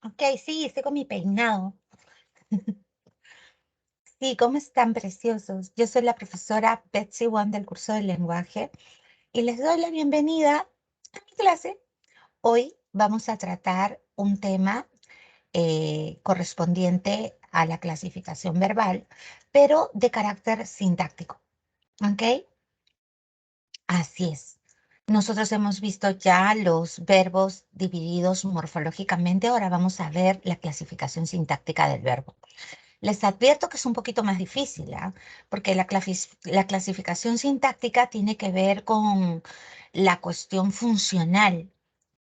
Ok, sí, estoy con mi peinado. Sí, ¿cómo están, preciosos? Yo soy la profesora Betsy Wong del curso de lenguaje y les doy la bienvenida a mi clase. Hoy vamos a tratar un tema correspondiente a la clasificación verbal, pero de carácter sintáctico. ¿Ok? Así es. Nosotros hemos visto ya los verbos divididos morfológicamente. Ahora vamos a ver la clasificación sintáctica del verbo. Les advierto que es un poquito más difícil, ¿ah? Porque la clasificación sintáctica tiene que ver con la cuestión funcional.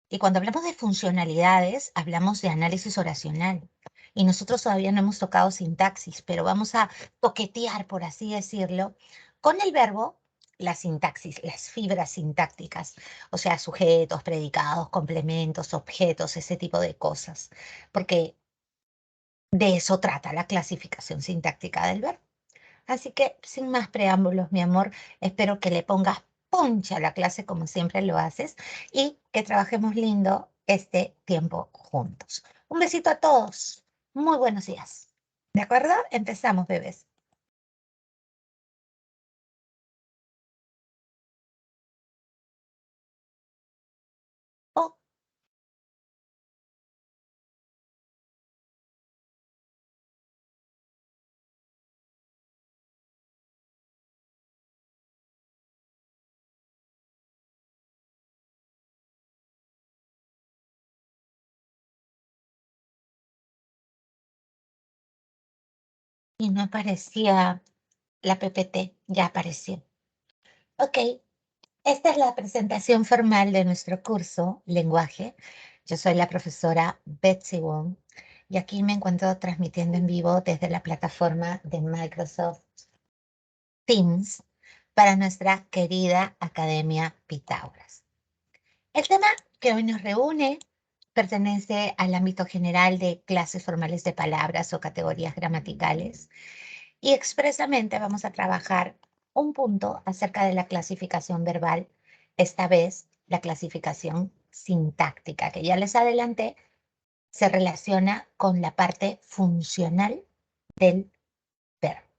Y cuando hablamos de funcionalidades, hablamos de análisis oracional. Y nosotros todavía no hemos tocado sintaxis, pero vamos a toquetear, por así decirlo, con el verbo, la sintaxis, las fibras sintácticas, o sea, sujetos, predicados, complementos, objetos, ese tipo de cosas. Porque de eso trata la clasificación sintáctica del verbo. Así que, sin más preámbulos, mi amor, espero que le pongas puncha a la clase como siempre lo haces y que trabajemos lindo este tiempo juntos. Un besito a todos. Muy buenos días. ¿De acuerdo? Empezamos, bebés. Oh, y no aparecía la PPT, ya apareció. Ok, esta es la presentación formal de nuestro curso, Lenguaje. Yo soy la profesora Betsy Wong y aquí me encuentro transmitiendo en vivo desde la plataforma de Microsoft Teams para nuestra querida Academia Pitágoras. El tema que hoy nos reúne pertenece al ámbito general de clases formales de palabras o categorías gramaticales y expresamente vamos a trabajar un punto acerca de la clasificación verbal, esta vez la clasificación sintáctica, que ya les adelanté, se relaciona con la parte funcional del verbo.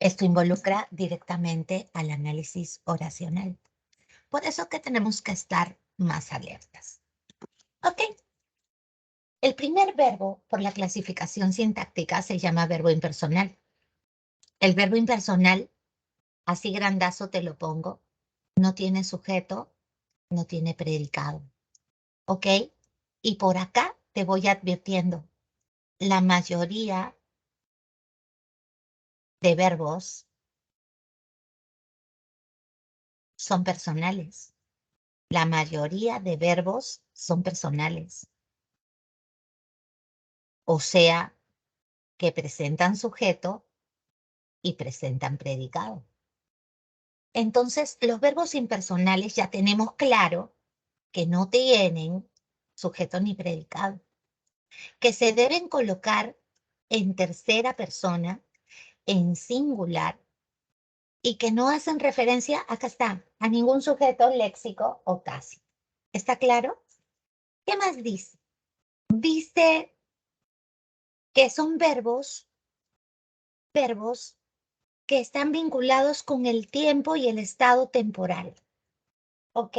Esto involucra directamente al análisis oracional. Por eso que tenemos que estar más alertas. Ok, el primer verbo por la clasificación sintáctica se llama verbo impersonal. El verbo impersonal, así grandazo te lo pongo, no tiene sujeto, no tiene predicado. ¿Ok? Y por acá te voy advirtiendo, la mayoría de verbos son personales. La mayoría de verbos son personales. O sea, que presentan sujeto y presentan predicado. Entonces, los verbos impersonales ya tenemos claro que no tienen sujeto ni predicado, que se deben colocar en tercera persona, en singular, y que no hacen referencia, acá está, a ningún sujeto léxico o casi. ¿Está claro? ¿Qué más dice? Dice que son verbos que están vinculados con el tiempo y el estado temporal. ¿Ok?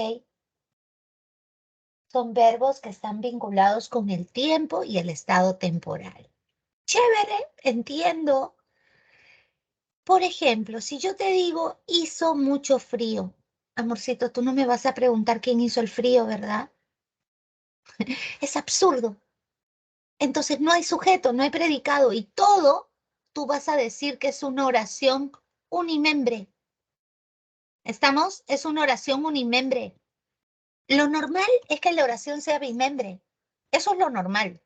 Son verbos que están vinculados con el tiempo y el estado temporal. Chévere, entiendo. Por ejemplo, si yo te digo hizo mucho frío, amorcito, tú no me vas a preguntar quién hizo el frío, ¿verdad? Es absurdo. Entonces no hay sujeto, no hay predicado y todo tú vas a decir que es una oración unimembre. ¿Estamos? Es una oración unimembre. Lo normal es que la oración sea bimembre. Eso es lo normal.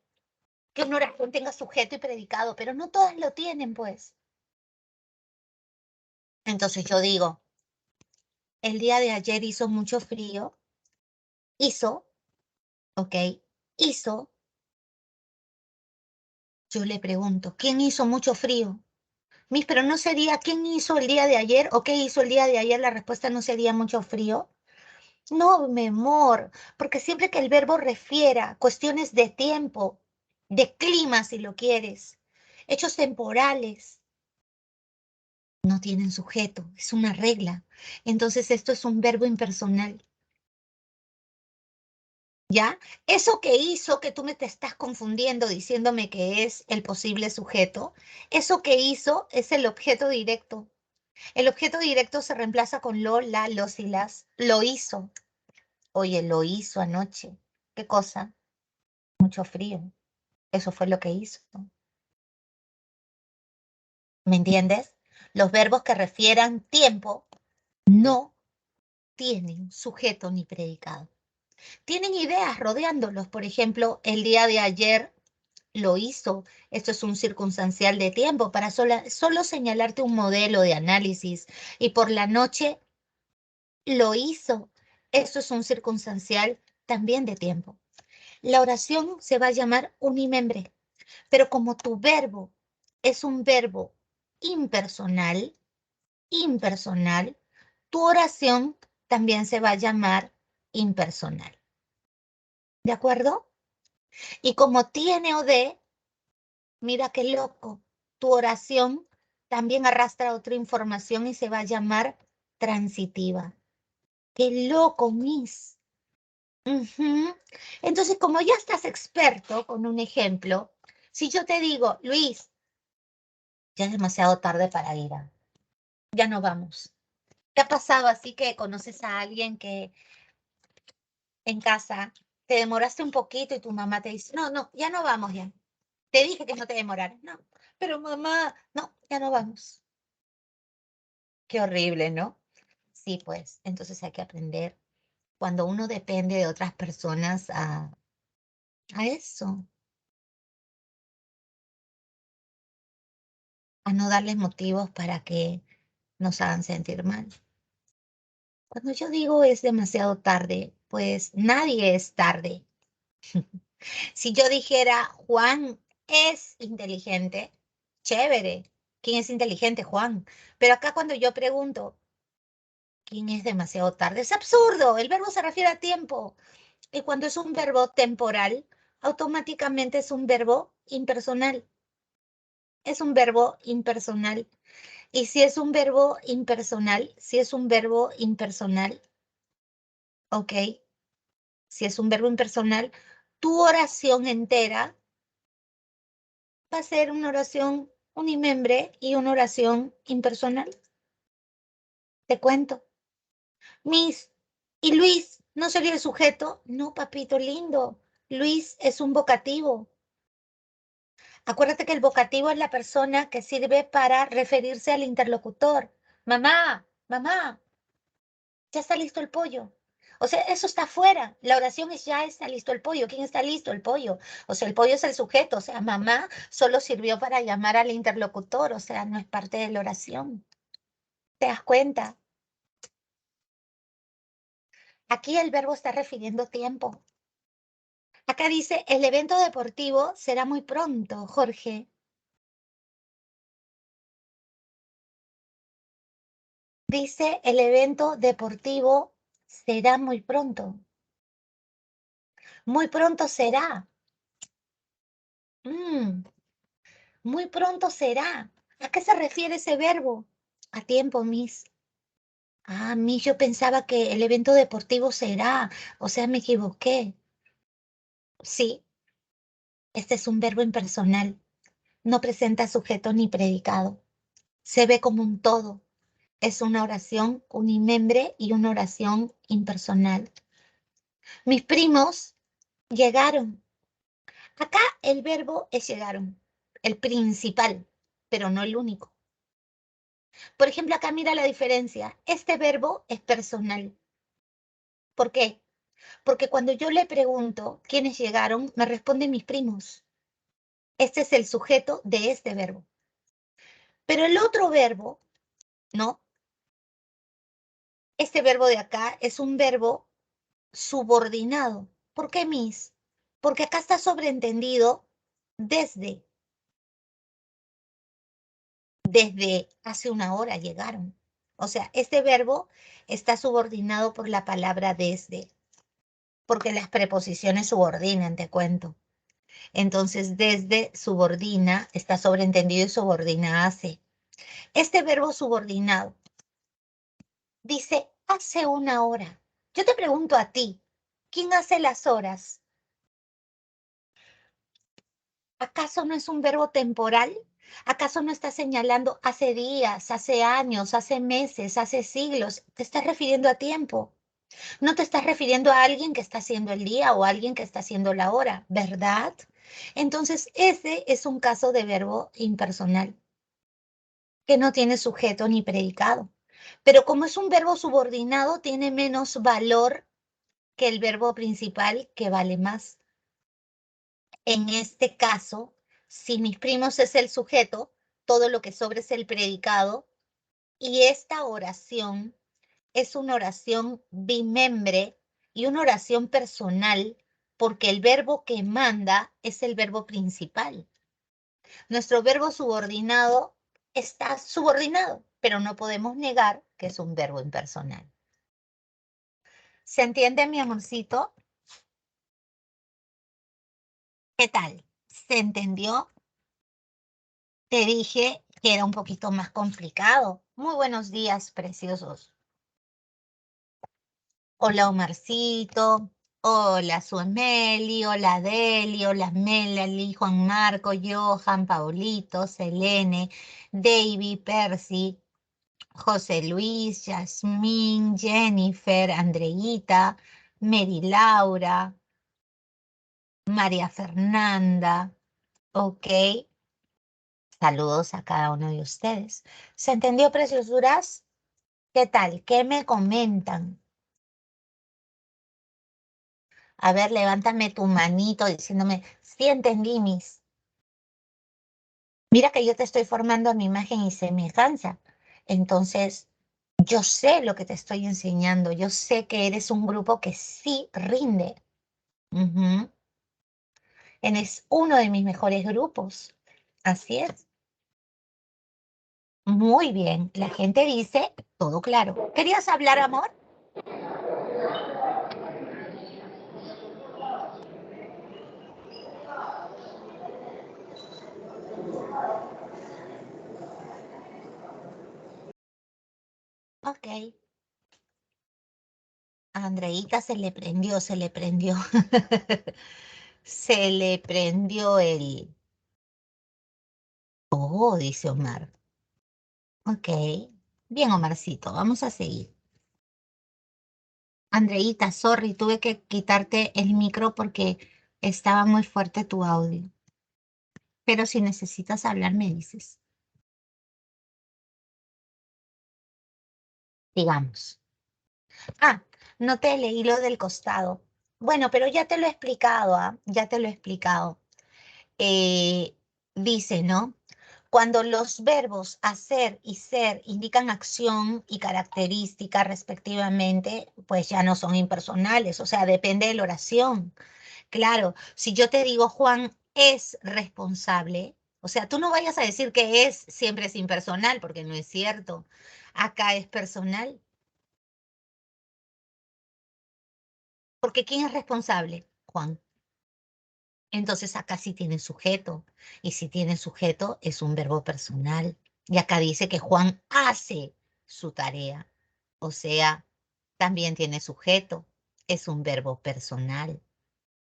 Que una oración tenga sujeto y predicado, pero no todas lo tienen, pues. Entonces yo digo, el día de ayer hizo mucho frío, hizo, ¿ok? Hizo, yo le pregunto, ¿quién hizo mucho frío? Mis, pero no sería, ¿quién hizo el día de ayer o qué hizo el día de ayer? La respuesta no sería mucho frío. No, mi amor, porque siempre que el verbo refiera cuestiones de tiempo, de clima, si lo quieres, hechos temporales, no tienen sujeto, es una regla. Entonces esto es un verbo impersonal, ¿ya? Eso que hizo que tú me te estás confundiendo diciéndome que es el posible sujeto, eso que hizo es el objeto directo. El objeto directo se reemplaza con lo, la, los y las. Lo hizo. Oye, lo hizo anoche. ¿Qué cosa? Mucho frío. Eso fue lo que hizo. ¿Me entiendes? Los verbos que refieran tiempo no tienen sujeto ni predicado. Tienen ideas rodeándolos. Por ejemplo, el día de ayer lo hizo. Esto es un circunstancial de tiempo para solo señalarte un modelo de análisis. Y por la noche lo hizo. Esto es un circunstancial también de tiempo. La oración se va a llamar unimembre, pero como tu verbo es un verbo impersonal, impersonal, tu oración también se va a llamar impersonal. ¿De acuerdo? Y como tiene o de, mira qué loco, tu oración también arrastra otra información y se va a llamar transitiva. Qué loco, Miss. Ujú. Entonces, como ya estás experto con un ejemplo, si yo te digo, Luis, ya es demasiado tarde para ir, ya no vamos. ¿Te ha pasado así que conoces a alguien que en casa te demoraste un poquito y tu mamá te dice, no, no, ya no vamos ya. Te dije que no te demoraras. No, pero mamá, no, ya no vamos. Qué horrible, ¿no? Sí, pues, entonces hay que aprender cuando uno depende de otras personas a eso, a no darles motivos para que nos hagan sentir mal. Cuando yo digo es demasiado tarde, pues nadie es tarde. Si yo dijera Juan es inteligente, chévere. ¿Quién es inteligente? Juan. Pero acá cuando yo pregunto, ¿quién es demasiado tarde? Es absurdo. El verbo se refiere a tiempo. Y cuando es un verbo temporal, automáticamente es un verbo impersonal. Es un verbo impersonal. Y si es un verbo impersonal, si es un verbo impersonal, ¿ok? Si es un verbo impersonal, tu oración entera va a ser una oración unimembre y una oración impersonal. Te cuento. Miss, ¿y Luis no sería el sujeto? No, papito lindo. Luis es un vocativo. Acuérdate que el vocativo es la persona que sirve para referirse al interlocutor. Mamá, mamá, ya está listo el pollo. O sea, eso está fuera. La oración es ya está listo el pollo. ¿Quién está listo? El pollo. O sea, el pollo es el sujeto. O sea, mamá solo sirvió para llamar al interlocutor. O sea, no es parte de la oración. ¿Te das cuenta? Aquí el verbo está refiriendo tiempo. Acá dice, el evento deportivo será muy pronto, Jorge. Dice, el evento deportivo será muy pronto. Muy pronto será. Mm, muy pronto será. ¿A qué se refiere ese verbo? A tiempo, Miss. Ah, Miss, yo pensaba que el evento deportivo será. O sea, me equivoqué. Sí, este es un verbo impersonal. No presenta sujeto ni predicado. Se ve como un todo. Es una oración unimembre y una oración impersonal. Mis primos llegaron. Acá el verbo es llegaron, el principal, pero no el único. Por ejemplo, acá mira la diferencia. Este verbo es personal. ¿Por qué? Porque cuando yo le pregunto quiénes llegaron, me responden mis primos. Este es el sujeto de este verbo. Pero el otro verbo, no. Este verbo de acá es un verbo subordinado. ¿Por qué, Miss? Porque acá está sobreentendido desde. Desde hace una hora llegaron. O sea, este verbo está subordinado por la palabra desde, porque las preposiciones subordinan, te cuento. Entonces, desde subordina, está sobreentendido y subordina hace. Este verbo subordinado dice hace una hora. Yo te pregunto a ti, ¿quién hace las horas? ¿Acaso no es un verbo temporal? ¿Acaso no está señalando hace días, hace años, hace meses, hace siglos? Te estás refiriendo a tiempo. No te estás refiriendo a alguien que está haciendo el día o a alguien que está haciendo la hora, ¿verdad? Entonces, ese es un caso de verbo impersonal que no tiene sujeto ni predicado. Pero como es un verbo subordinado, tiene menos valor que el verbo principal, que vale más. En este caso, si mis primos es el sujeto, todo lo que sobra es el predicado, y esta oración es una oración bimembre y una oración personal, porque el verbo que manda es el verbo principal. Nuestro verbo subordinado está subordinado, pero no podemos negar que es un verbo impersonal. ¿Se entiende, mi amorcito? ¿Qué tal? ¿Se entendió? Te dije que era un poquito más complicado. Muy buenos días, preciosos. Hola, Omarcito. Hola, Suemeli. Hola, Deli. Hola, Melanie, Juan Marco, Johan, Paulito, Selene, Davy, Percy, José Luis, Yasmín, Jennifer, Andreita, Mary Laura, María Fernanda. Ok. Saludos a cada uno de ustedes. ¿Se entendió, preciosuras? ¿Qué tal? ¿Qué me comentan? A ver, levántame tu manito diciéndome, sí entendí, Miss. Mira que yo te estoy formando a mi imagen y semejanza. Entonces, yo sé lo que te estoy enseñando. Yo sé que eres un grupo que sí rinde. Ujú. Eres uno de mis mejores grupos. Así es. Muy bien. La gente dice todo claro. ¿Querías hablar, amor? Ok. A Andreita se le prendió, se le prendió. Se le prendió el... Oh, dice Omar. Ok. Bien, Omarcito, vamos a seguir. Andreita, sorry, tuve que quitarte el micro porque estaba muy fuerte tu audio. Pero si necesitas hablar, me dices. Digamos. Ah, no te leí lo del costado. Bueno, pero ya te lo he explicado, ¿ah? Ya te lo he explicado. eh, Dice, ¿no? Cuando los verbos hacer y ser indican acción y característica respectivamente, pues ya no son impersonales, o sea, depende de la oración. Claro, si yo te digo Juan es responsable, o sea, tú no vayas a decir que es siempre es impersonal, porque no es cierto. Acá es personal, porque ¿quién es responsable? Juan. Entonces acá sí tiene sujeto, y si tiene sujeto es un verbo personal. Y acá dice que Juan hace su tarea, o sea, también tiene sujeto, es un verbo personal.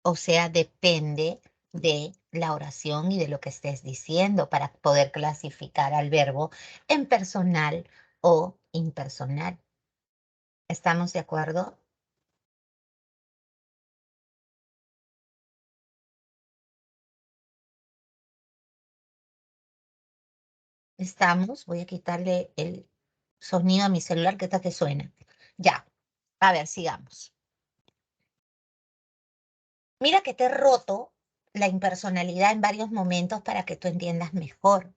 O sea, depende de la oración y de lo que estés diciendo para poder clasificar al verbo en personal o impersonal. ¿Estamos de acuerdo? Estamos. Voy a quitarle el sonido a mi celular que está que suena. Ya. A ver, sigamos. Mira que te he roto la impersonalidad en varios momentos para que tú entiendas mejor.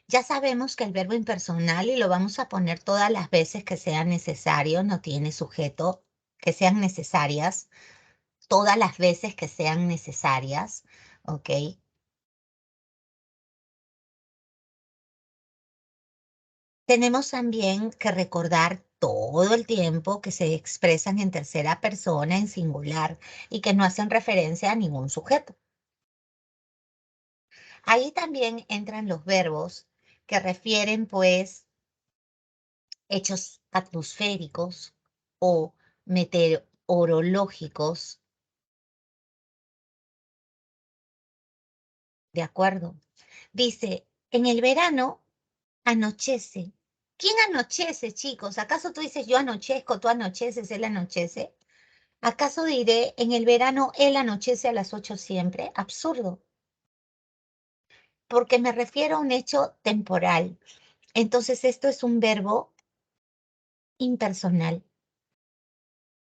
Ya sabemos que el verbo impersonal, y lo vamos a poner todas las veces que sea necesario, no tiene sujeto, que sean necesarias, todas las veces que sean necesarias, ¿ok? Tenemos también que recordar todo el tiempo que se expresan en tercera persona, en singular, y que no hacen referencia a ningún sujeto. Ahí también entran los verbos que refieren, pues, hechos atmosféricos o meteorológicos, ¿de acuerdo? Dice, en el verano anochece. ¿Quién anochece, chicos? ¿Acaso tú dices yo anochezco, tú anocheces, él anochece? ¿Acaso diré en el verano él anochece a las 8 siempre? Absurdo, porque me refiero a un hecho temporal. Entonces esto es un verbo impersonal,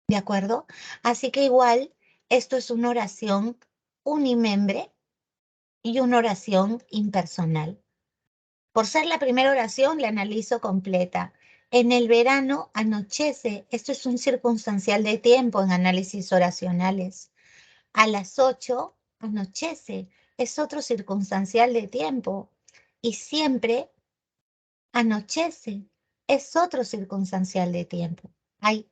¿de acuerdo? Así que igual, esto es una oración unimembre y una oración impersonal. Por ser la primera oración, la analizo completa. En el verano anochece. Esto es un circunstancial de tiempo en análisis oracionales. A las 8 anochece. Es otro circunstancial de tiempo. Y siempre anochece. Es otro circunstancial de tiempo. Hay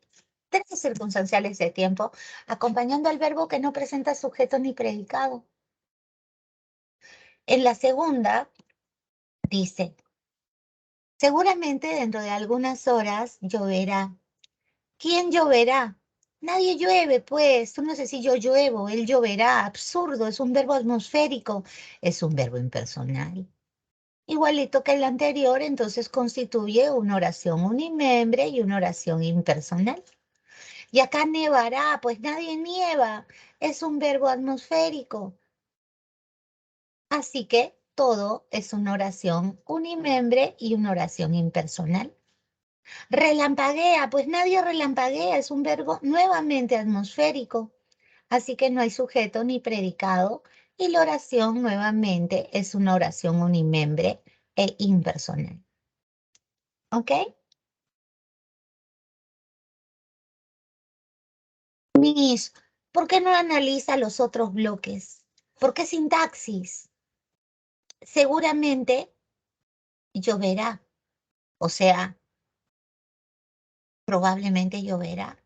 tres circunstanciales de tiempo acompañando al verbo que no presenta sujeto ni predicado. En la segunda dice, seguramente dentro de algunas horas lloverá. ¿Quién lloverá? Nadie llueve, pues. Tú no sé si yo lluevo, él lloverá. Absurdo, es un verbo atmosférico, es un verbo impersonal. Igualito que el anterior, entonces constituye una oración unimembre y una oración impersonal. Y acá nevará, pues nadie nieva, es un verbo atmosférico. Así que todo es una oración unimembre y una oración impersonal. Relampaguea, pues nadie relampaguea, es un verbo nuevamente atmosférico, así que no hay sujeto ni predicado y la oración nuevamente es una oración unimembre e impersonal. ¿Ok? Miss, ¿por qué no analiza los otros bloques? ¿Por qué sintaxis? Seguramente lloverá, o sea, probablemente lloverá.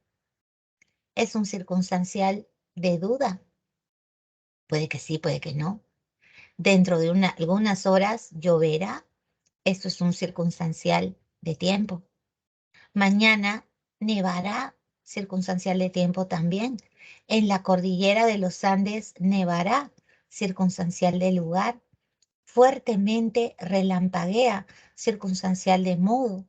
Es un circunstancial de duda. Puede que sí, puede que no. Dentro de algunas horas lloverá. Esto es un circunstancial de tiempo. Mañana nevará, circunstancial de tiempo también. En la cordillera de los Andes nevará, circunstancial de lugar. Fuertemente relampaguea, circunstancial de modo.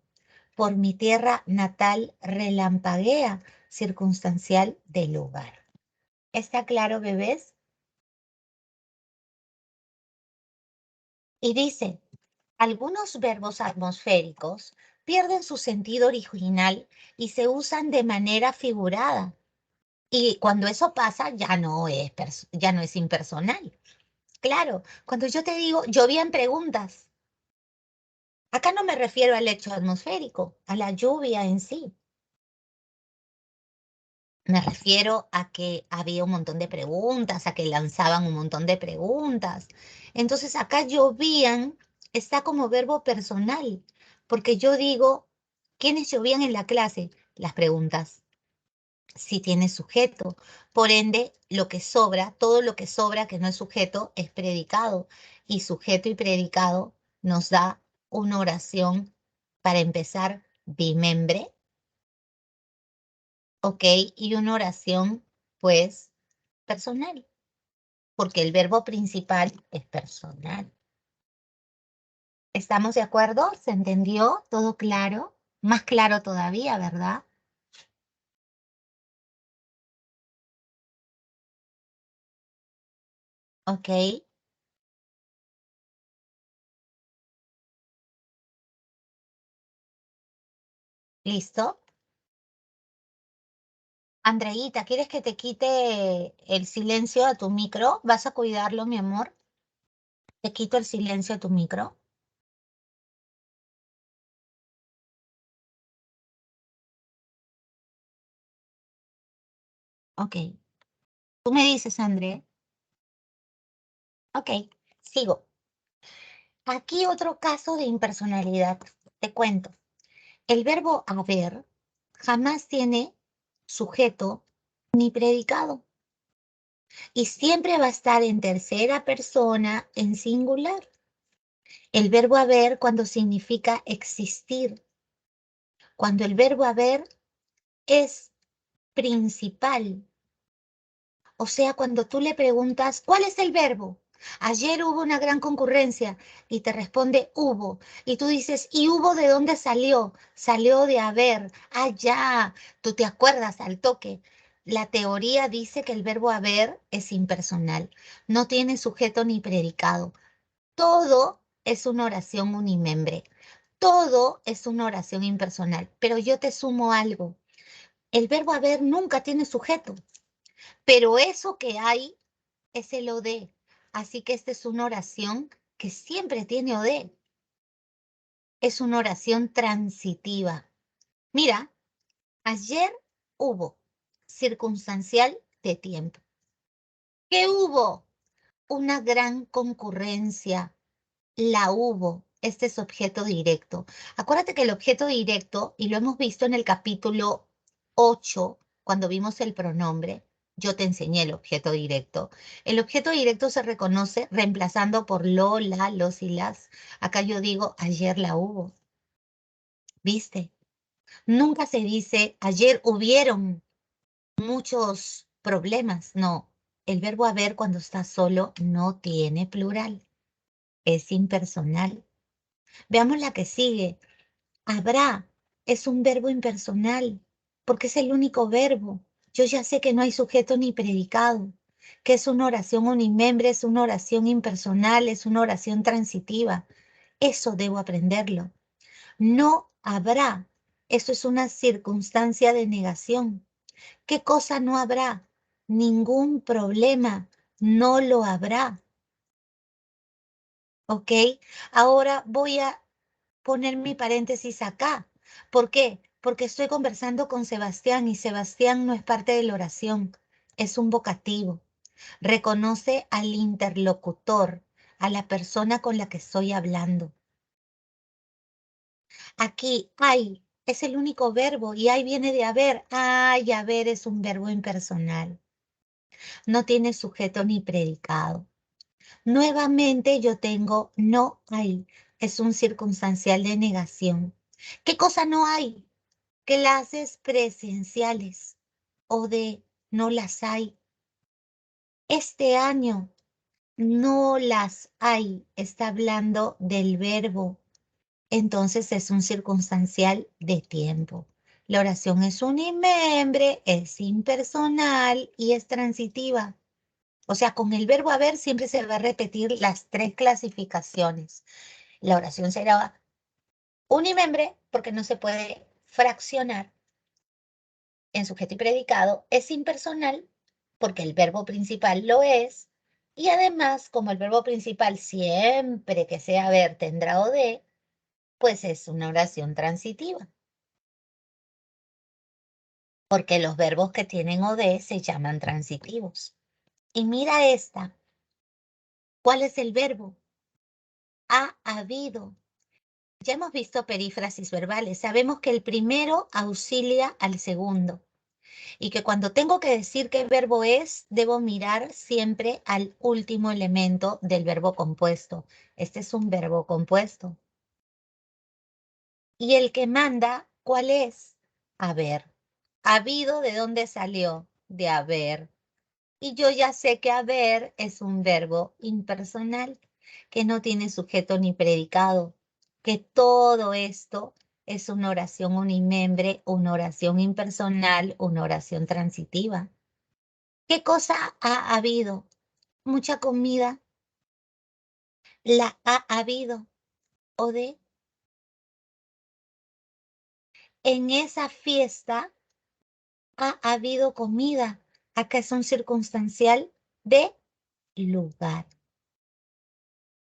Por mi tierra natal relampaguea, circunstancial de lugar. ¿Está claro, bebés? Y dice, algunos verbos atmosféricos pierden su sentido original y se usan de manera figurada. Y cuando eso pasa, ya no es impersonal. Claro, cuando yo te digo, llovían preguntas. Acá no me refiero al hecho atmosférico, a la lluvia en sí. Me refiero a que había un montón de preguntas, a que lanzaban un montón de preguntas. Entonces acá llovían está como verbo personal, porque yo digo, ¿quiénes llovían en la clase? Las preguntas. Si tiene sujeto. Por ende, lo que sobra, todo lo que sobra que no es sujeto, es predicado. Y sujeto y predicado nos da una oración para empezar bimembre, ¿ok? Y una oración, pues, personal, porque el verbo principal es personal. ¿Estamos de acuerdo? ¿Se entendió? ¿Todo claro? Más claro todavía, ¿verdad? ¿Ok? ¿Listo? Andreíta, ¿quieres que te quite el silencio a tu micro? ¿Vas a cuidarlo, mi amor? Te quito el silencio a tu micro. Ok. Tú me dices, André. Ok, sigo. Aquí otro caso de impersonalidad. te cuento. El verbo haber jamás tiene sujeto ni predicado y siempre va a estar en tercera persona en singular. El verbo haber cuando significa existir, cuando el verbo haber es principal. O sea, cuando tú le preguntas, ¿cuál es el verbo? Ayer hubo una gran concurrencia y te responde hubo. Y tú dices, ¿y hubo de dónde salió? Salió de haber. Ah, ya, tú te acuerdas al toque. La teoría dice que el verbo haber es impersonal. No tiene sujeto ni predicado. Todo es una oración unimembre. Todo es una oración impersonal. Pero yo te sumo algo. El verbo haber nunca tiene sujeto. Pero eso que hay es el OD. Así que esta es una oración que siempre tiene OD. Es una oración transitiva. Mira, ayer hubo circunstancial de tiempo. ¿Qué hubo? Una gran concurrencia. La hubo. Este es objeto directo. Acuérdate que el objeto directo, y lo hemos visto en el capítulo 8, cuando vimos el pronombre, yo te enseñé el objeto directo. El objeto directo se reconoce reemplazando por lo, la, los y las. Acá yo digo, ayer la hubo. ¿Viste? Nunca se dice, ayer hubieron muchos problemas. No, el verbo haber cuando está solo no tiene plural. Es impersonal. Veamos la que sigue. Habrá es un verbo impersonal, porque es el único verbo. Yo ya sé que no hay sujeto ni predicado, que es una oración unimembre, es una oración impersonal, es una oración transitiva. Eso debo aprenderlo. No habrá. Eso es una circunstancia de negación. ¿Qué cosa no habrá? Ningún problema. No lo habrá. ¿Ok? Ahora voy a poner mi paréntesis acá. ¿Por qué? Porque estoy conversando con Sebastián y Sebastián no es parte de la oración, es un vocativo. Reconoce al interlocutor, a la persona con la que estoy hablando. Aquí hay, es el único verbo y hay viene de haber. Ay, haber es un verbo impersonal. No tiene sujeto ni predicado. Nuevamente yo tengo no hay. Es un circunstancial de negación. ¿Qué cosa no hay? Clases presenciales o de no las hay. Este año no las hay. Está hablando del verbo. Entonces es un circunstancial de tiempo. La oración es unimembre, es impersonal y es transitiva. O sea, con el verbo haber siempre se va a repetir las tres clasificaciones. La oración será unimembre porque no se puede fraccionar en sujeto y predicado, es impersonal porque el verbo principal lo es, y además, como el verbo principal siempre que sea haber tendrá o de, pues es una oración transitiva, porque los verbos que tienen o de se llaman transitivos. Y mira esta, ¿cuál es el verbo? Ha habido. Ya hemos visto perífrasis verbales, sabemos que el primero auxilia al segundo. Y que cuando tengo que decir qué verbo es, debo mirar siempre al último elemento del verbo compuesto. Este es un verbo compuesto. Y el que manda, ¿cuál es? Haber. Habido, ¿de dónde salió? De haber. Y yo ya sé que haber es un verbo impersonal, que no tiene sujeto ni predicado, que todo esto es una oración unimembre, una oración impersonal, una oración transitiva. ¿Qué cosa ha habido? Mucha comida. La ha habido. O de, en esa fiesta ha habido comida. Acá es un circunstancial de lugar.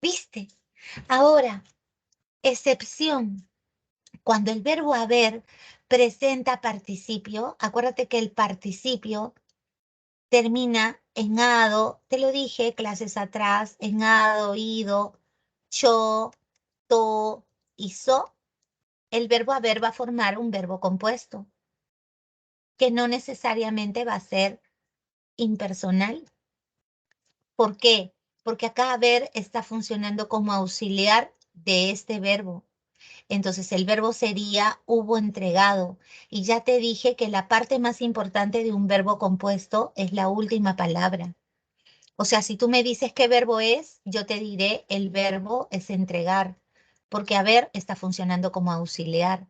¿Viste? Ahora, excepción. Cuando el verbo haber presenta participio, acuérdate que el participio termina en ado, te lo dije clases atrás, en ado, ido, yo, to y so. el verbo haber va a formar un verbo compuesto, que no necesariamente va a ser impersonal. ¿Por qué? Porque acá haber está funcionando como auxiliar de este verbo. Entonces el verbo sería hubo entregado. Y ya te dije que la parte más importante de un verbo compuesto es la última palabra. O sea, si tú me dices qué verbo es, yo te diré el verbo es entregar, porque haber está funcionando como auxiliar.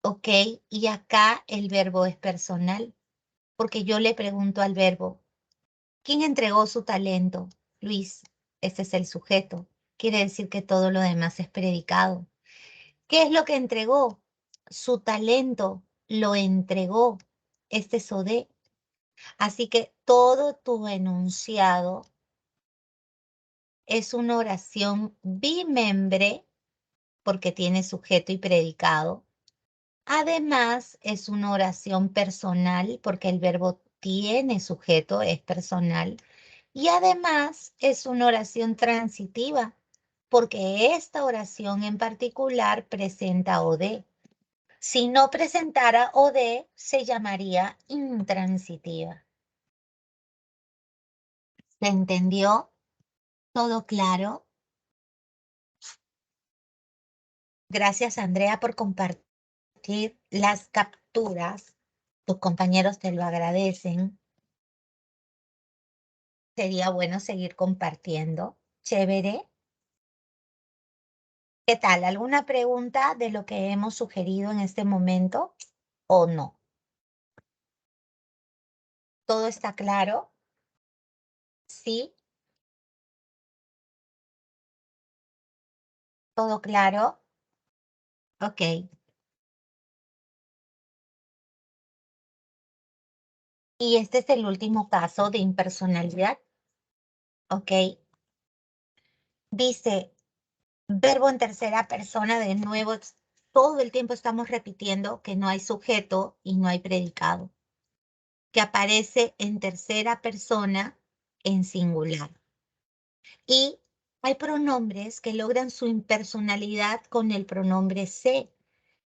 ¿Ok? Y acá el verbo es personal, porque yo le pregunto al verbo, ¿quién entregó su talento? Luis, este es el sujeto. Quiere decir que todo lo demás es predicado. ¿Qué es lo que entregó? Su talento lo entregó. Este es OD. Así que todo tu enunciado es una oración bimembre porque tiene sujeto y predicado. Además, es una oración personal porque el verbo tiene sujeto, es personal. Y además es una oración transitiva porque esta oración en particular presenta OD. Si no presentara OD, se llamaría intransitiva. ¿Se entendió? ¿Todo claro? Gracias, Andrea, por compartir las capturas. Tus compañeros te lo agradecen. Sería bueno seguir compartiendo. Chévere. ¿Qué tal? ¿Alguna pregunta de lo que hemos sugerido en este momento o no? ¿Todo está claro? ¿Sí? ¿Todo claro? Ok. Y este es el último caso de impersonalidad. Ok. Dice, verbo en tercera persona, de nuevo, todo el tiempo estamos repitiendo que no hay sujeto y no hay predicado, que aparece en tercera persona en singular. Y hay pronombres que logran su impersonalidad con el pronombre se.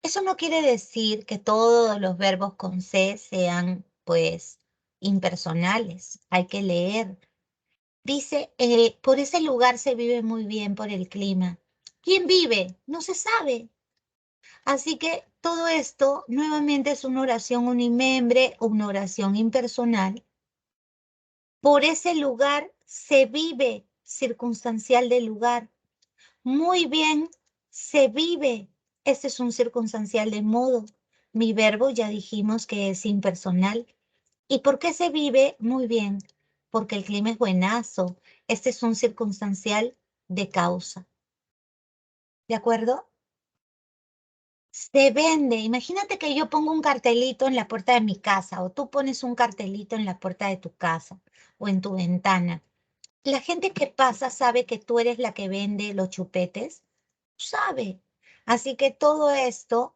Eso no quiere decir que todos los verbos con se sean, pues, impersonales. Hay que leer. Dice, por ese lugar se vive muy bien por el clima. ¿Quién vive? No se sabe. Así que todo esto nuevamente es una oración unimembre o una oración impersonal. Por ese lugar se vive, circunstancial del lugar. Muy bien, se vive. Este es un circunstancial de modo. Mi verbo ya dijimos que es impersonal. ¿Y por qué se vive? Muy bien, porque el clima es buenazo. Este es un circunstancial de causa. ¿De acuerdo? Se vende. Imagínate que yo pongo un cartelito en la puerta de mi casa o tú pones un cartelito en la puerta de tu casa o en tu ventana. La gente que pasa sabe que tú eres la que vende los chupetes. Sabe. Así que todo esto,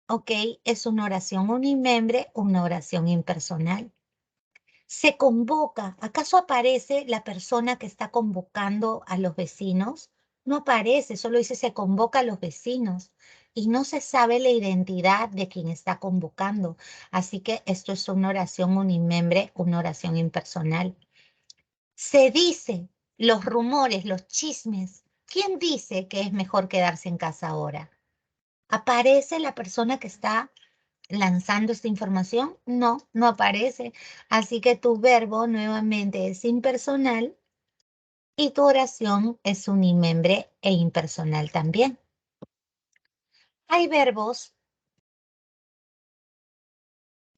ok, es una oración unimembre, una oración impersonal. Se convoca. ¿Acaso aparece la persona que está convocando a los vecinos? No aparece, solo dice se convoca a los vecinos y no se sabe la identidad de quien está convocando. Así que esto es una oración unimembre, una oración impersonal. Se dice los rumores, los chismes. ¿Quién dice que es mejor quedarse en casa ahora? ¿Aparece la persona que está lanzando esta información? No, no aparece. Así que tu verbo nuevamente es impersonal y tu oración es unimembre e impersonal también. Hay verbos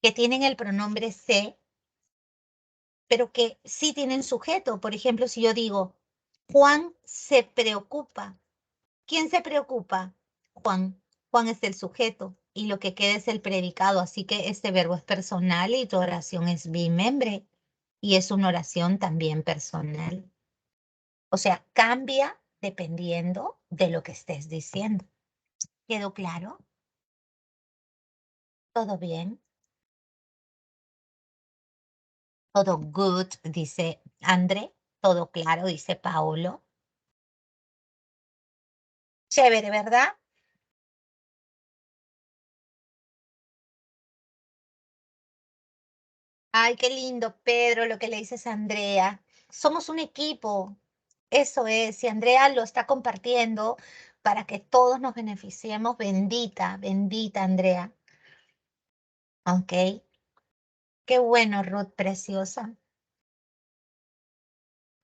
que tienen el pronombre se, pero que sí tienen sujeto. Por ejemplo, si yo digo, Juan se preocupa. ¿Quién se preocupa? Juan. Juan es el sujeto y lo que queda es el predicado. Así que este verbo es personal y tu oración es bimembre. Y es una oración también personal. O sea, cambia dependiendo de lo que estés diciendo. ¿Quedó claro? ¿Todo bien? Todo good, dice André. Todo claro, dice Paolo. Chévere, ¿verdad? Ay, qué lindo, Pedro, lo que le dices a Andrea. Somos un equipo. Eso es, si Andrea lo está compartiendo para que todos nos beneficiemos, bendita, bendita Andrea. Ok, qué bueno, Ruth, preciosa.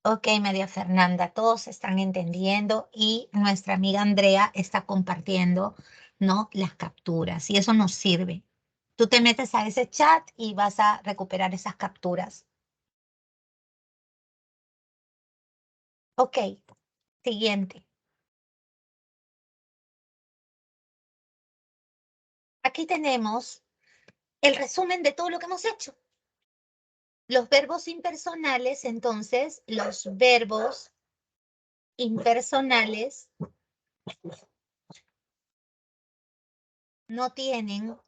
Ok, María Fernanda, todos están entendiendo y nuestra amiga Andrea está compartiendo, ¿no? Las capturas y eso nos sirve. Tú te metes a ese chat y vas a recuperar esas capturas. Ok, siguiente. Aquí tenemos el resumen de todo lo que hemos hecho. Los verbos impersonales, entonces, los verbos impersonales no tienen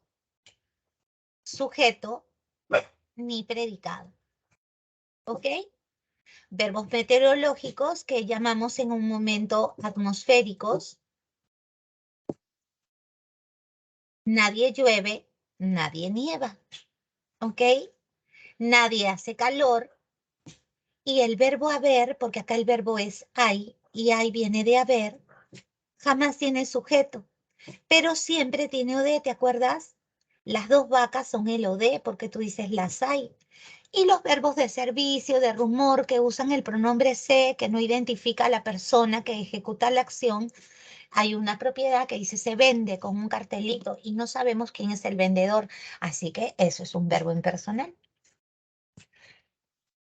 sujeto ni predicado. ¿Ok? Verbos meteorológicos que llamamos en un momento atmosféricos. Nadie llueve, nadie nieva. ¿Ok? Nadie hace calor. Y el verbo haber, porque acá el verbo es hay, y hay viene de haber, jamás tiene sujeto, pero siempre tiene OD, ¿te acuerdas? Las dos vacas son el OD porque tú dices las hay. Y los verbos de servicio, de rumor, que usan el pronombre se, que no identifica a la persona que ejecuta la acción. Hay una propiedad que dice se vende con un cartelito y no sabemos quién es el vendedor. Así que eso es un verbo impersonal.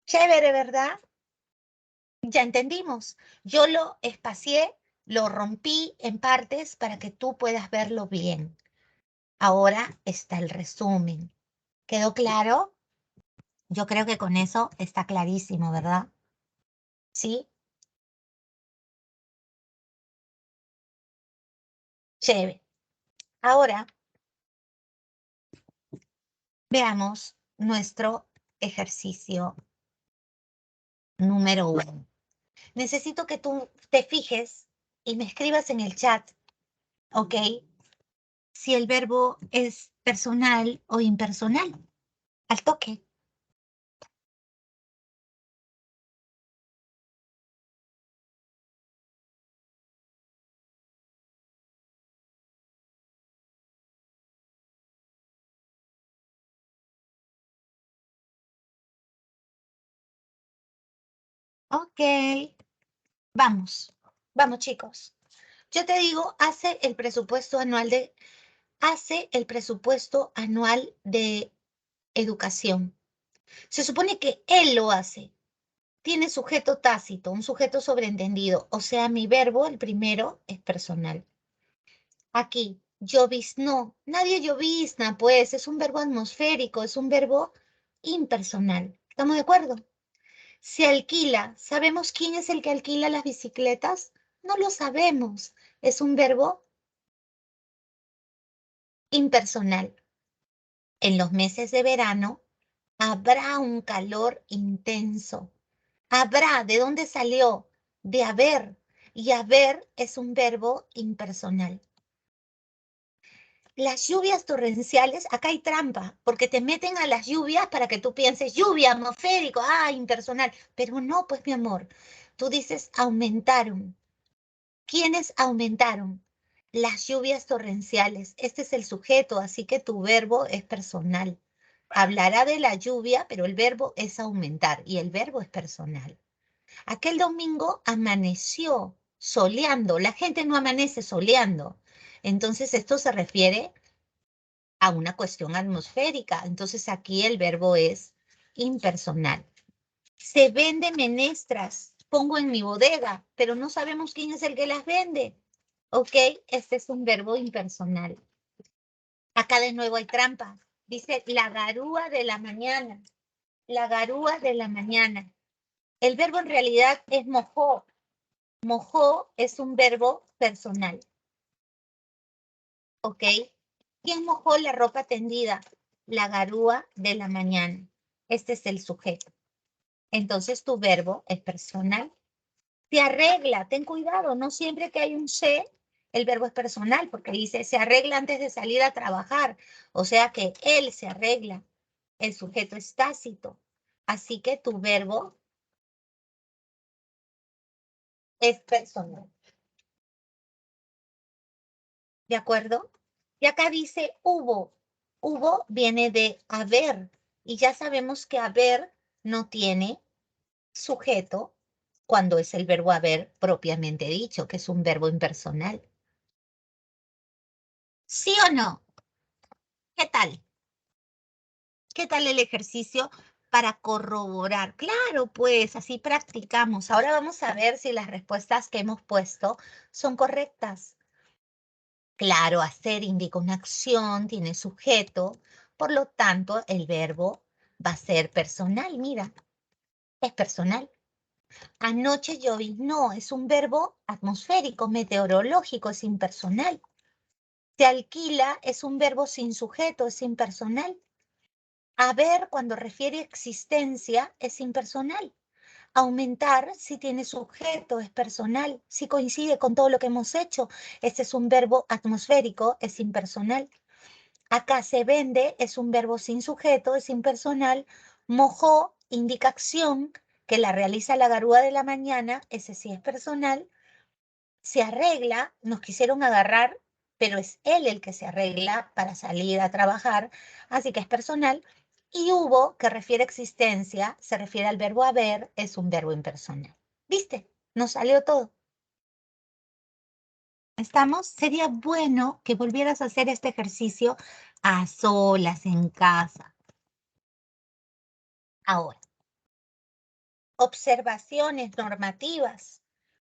Chévere, ¿verdad? Ya entendimos. Yo lo espacié, lo rompí en partes para que tú puedas verlo bien. Ahora está el resumen. ¿Quedó claro? Yo creo que con eso está clarísimo, ¿verdad? ¿Sí? Chévere. Ahora veamos nuestro ejercicio número 1. Necesito que tú te fijes y me escribas en el chat, ¿ok? Si el verbo es personal o impersonal. Al toque. Ok. Vamos. Vamos, chicos. Yo te digo, hace el presupuesto anual de educación. Se supone que él lo hace. Tiene sujeto tácito, un sujeto sobreentendido. O sea, mi verbo, el primero, es personal. Aquí, lloviznó. Nadie llovizna, pues, es un verbo atmosférico, es un verbo impersonal. ¿Estamos de acuerdo? Se alquila. ¿Sabemos quién es el que alquila las bicicletas? No lo sabemos. Es un verbo impersonal. En los meses de verano habrá un calor intenso. Habrá, ¿de dónde salió? De haber. Y haber es un verbo impersonal. Las lluvias torrenciales, acá hay trampa, porque te meten a las lluvias para que tú pienses lluvia, atmosférico, impersonal. Pero no, pues mi amor, tú dices aumentaron. ¿Quiénes aumentaron? Las lluvias torrenciales. Este es el sujeto, así que tu verbo es personal. Hablará de la lluvia, pero el verbo es aumentar y el verbo es personal. Aquel domingo amaneció soleando. La gente no amanece soleando. Entonces esto se refiere a una cuestión atmosférica. Entonces aquí el verbo es impersonal. Se vende menestras. Pongo en mi bodega, pero no sabemos quién es el que las vende. Ok, este es un verbo impersonal. Acá de nuevo hay trampa. Dice la garúa de la mañana. La garúa de la mañana. El verbo en realidad es mojó. Mojó es un verbo personal. ¿Ok? ¿Quién mojó la ropa tendida? La garúa de la mañana. Este es el sujeto. Entonces tu verbo es personal. Se arregla, ten cuidado, no siempre que hay un se, el verbo es personal, porque dice se arregla antes de salir a trabajar. O sea que él se arregla. el sujeto es tácito. Así que tu verbo es personal. ¿De acuerdo? Y acá dice hubo. Hubo viene de haber. Y ya sabemos que haber no tiene sujeto cuando es el verbo haber propiamente dicho, que es un verbo impersonal. ¿Sí o no? ¿Qué tal? ¿Qué tal el ejercicio para corroborar? Claro, pues así practicamos. Ahora vamos a ver si las respuestas que hemos puesto son correctas. Claro, hacer indica una acción, tiene sujeto, por lo tanto el verbo va a ser personal, mira, es personal. Anoche lloviznó, es un verbo atmosférico, meteorológico, es impersonal. Se alquila es un verbo sin sujeto, es impersonal. Haber, cuando refiere existencia, es impersonal. Aumentar, si tiene sujeto, es personal. Si coincide con todo lo que hemos hecho, este es un verbo atmosférico, es impersonal. Acá se vende, es un verbo sin sujeto, es impersonal. Mojó indica acción, que la realiza la garúa de la mañana, ese sí es personal. Se arregla, nos quisieron agarrar, pero es él el que se arregla para salir a trabajar, así que es personal. Y hubo, que refiere a existencia, se refiere al verbo haber, es un verbo impersonal. ¿Viste? Nos salió todo. ¿Estamos? Sería bueno que volvieras a hacer este ejercicio a solas, en casa. Ahora, observaciones normativas.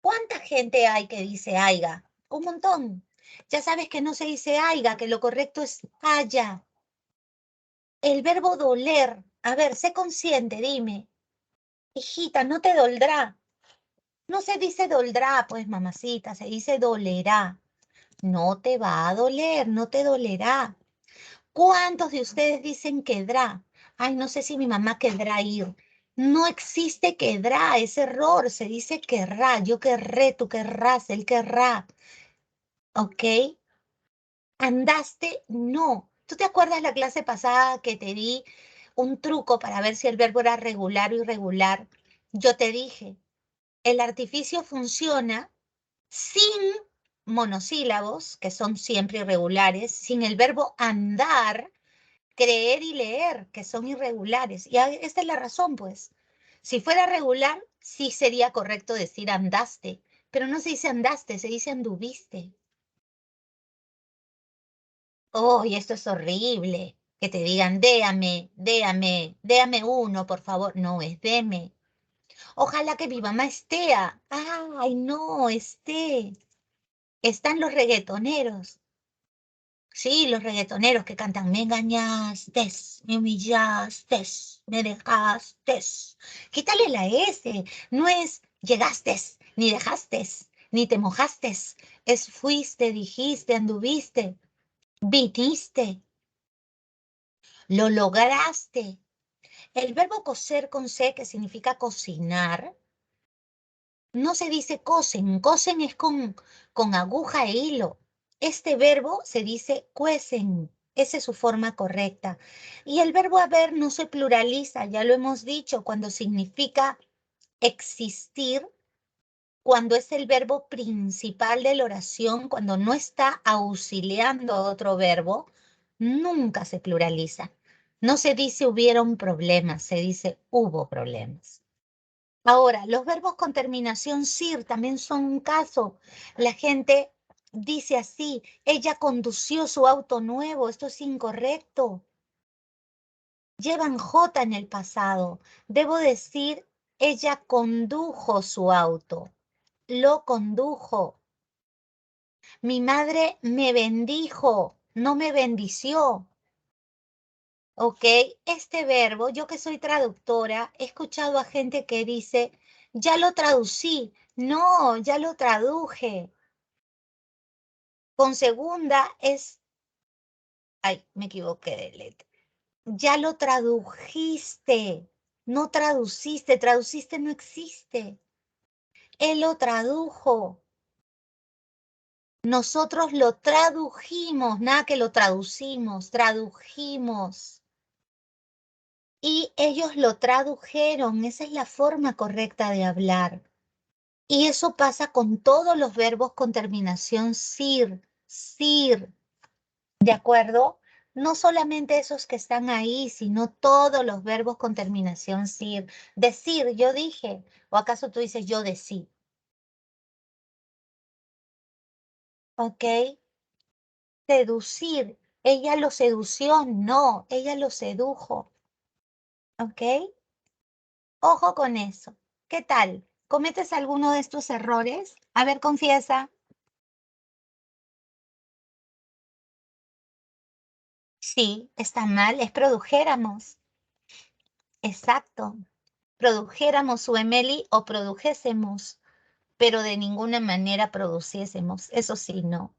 ¿Cuánta gente hay que dice aiga? Un montón. Ya sabes que no se dice aiga, que lo correcto es haya. El verbo doler. A ver, sé consciente, dime. Hijita, no te doldrá. No se dice doldrá, pues mamacita, se dice dolerá. No te va a doler, no te dolerá. ¿Cuántos de ustedes dicen quedará? Ay, no sé si mi mamá querrá ir. No existe quedará, es error, se dice querrá. Yo querré, tú querrás, él querrá. ¿Ok? ¿Andaste? No. ¿Tú te acuerdas la clase pasada que te di un truco para ver si el verbo era regular o irregular? Yo te dije, el artificio funciona sin monosílabos, que son siempre irregulares, sin el verbo andar, creer y leer, que son irregulares. Y esta es la razón, pues. Si fuera regular, sí sería correcto decir andaste, pero no se dice andaste, se dice anduviste. Oh, y esto es horrible. Que te digan, déame uno, por favor. No, es deme. Ojalá que mi mamá esté. Ay, no, esté. Están los reggaetoneros. Sí, los reggaetoneros que cantan, me engañaste, me humillaste, me dejaste. Quítale la S. No es llegaste, ni dejaste, ni te mojaste. Es fuiste, dijiste, anduviste, viniste. Lo lograste. El verbo coser con C, que significa cocinar, no se dice cosen. Cosen es con aguja e hilo. Este verbo se dice cuecen. Esa es su forma correcta. Y el verbo haber no se pluraliza, ya lo hemos dicho, cuando significa existir, cuando es el verbo principal de la oración, cuando no está auxiliando a otro verbo, nunca se pluraliza. No se dice hubieron problemas, se dice hubo problemas. Ahora, los verbos con terminación sir también son un caso. La gente dice así, ella condució su auto nuevo, esto es incorrecto. Llevan J en el pasado. Debo decir, ella condujo su auto, lo condujo. Mi madre me bendijo, no me bendició. ¿Ok? Este verbo, yo que soy traductora, he escuchado a gente que dice, ya lo traducí. No, ya lo traduje. Con segunda es, ay, me equivoqué de letra. Ya lo tradujiste, no traduciste, traduciste no existe. Él lo tradujo. Nosotros lo tradujimos, nada que lo traducimos, tradujimos. y ellos lo tradujeron. Esa es la forma correcta de hablar. Y eso pasa con todos los verbos con terminación sir, sir, ¿de acuerdo? No solamente esos que están ahí, sino todos los verbos con terminación sir. Decir, yo dije, o acaso tú dices yo decí, ¿ok? Seducir, ella lo sedució, no, ella lo sedujo, ¿ok? Ojo con eso. ¿Qué tal? ¿Cometes alguno de estos errores? A ver, confiesa. Sí, está mal, es produjéramos. Exacto. Produjéramos su Emily o produjésemos, pero de ninguna manera produciésemos. Eso sí, no.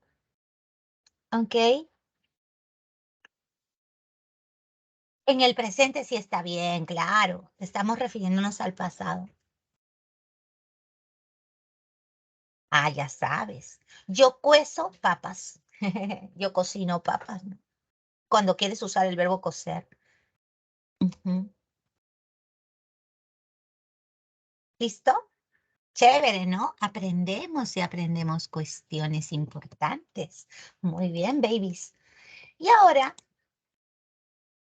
¿Ok? En el presente sí está bien, claro. Estamos refiriéndonos al pasado. Ah, ya sabes. Yo cuezo papas. Yo cocino papas, ¿no? Cuando quieres usar el verbo cocer. Ujú. ¿Listo? Chévere, ¿no? Aprendemos y aprendemos cuestiones importantes. Muy bien, babies. Y ahora,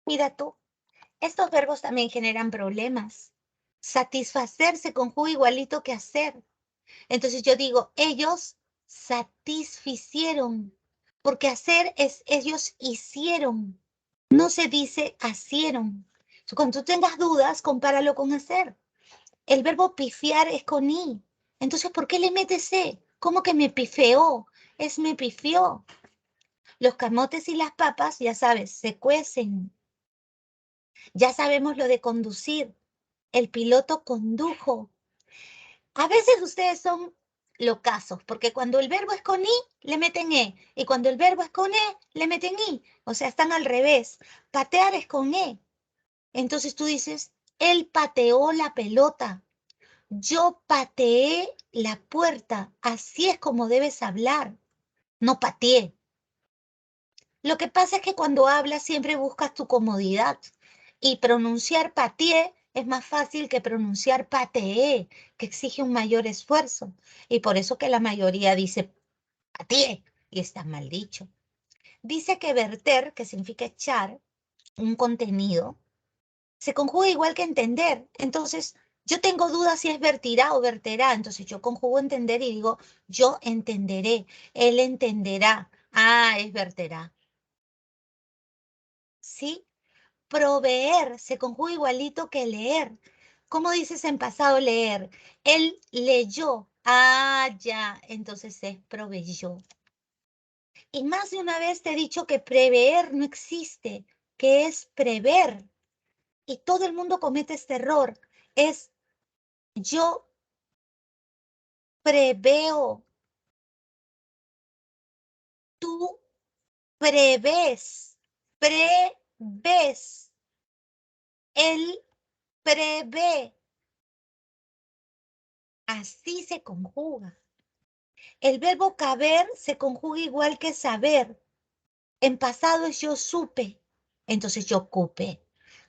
mira tú, estos verbos también generan problemas. Satisfacer se conjuga igualito que hacer. Entonces yo digo, ellos satisficieron, porque hacer es ellos hicieron. No se dice hacieron. Cuando tú tengas dudas, compáralo con hacer. El verbo pifiar es con i. Entonces, ¿por qué le metes e? ¿Cómo que me pifeó? Es me pifió. Los camotes y las papas, ya sabes, se cuecen. Ya sabemos lo de conducir. El piloto condujo. A veces ustedes son locazos, porque cuando el verbo es con i, le meten e. Y cuando el verbo es con e, le meten i. O sea, están al revés. Patear es con e. Entonces tú dices, él pateó la pelota. Yo pateé la puerta. Así es como debes hablar. No pateé. Lo que pasa es que cuando hablas siempre buscas tu comodidad. Y pronunciar pateé es más fácil que pronunciar pateé, que exige un mayor esfuerzo. Y por eso que la mayoría dice pateé y está mal dicho. Dice que verter, que significa echar un contenido, se conjuga igual que entender. Entonces, yo tengo dudas si es vertirá o verterá. Entonces, yo conjugo entender y digo, yo entenderé, él entenderá. Ah, es verterá. ¿Sí? Proveer se conjuga igualito que leer. ¿Cómo dices en pasado leer? Él leyó. Ah, ya. Entonces es proveyó. Y más de una vez te he dicho que prever no existe, que es prever. Y todo el mundo comete este error. Es yo preveo, tú prevés, prevés, él prevé. Así se conjuga. El verbo caber se conjuga igual que saber. En pasado es yo supe, entonces yo cupe.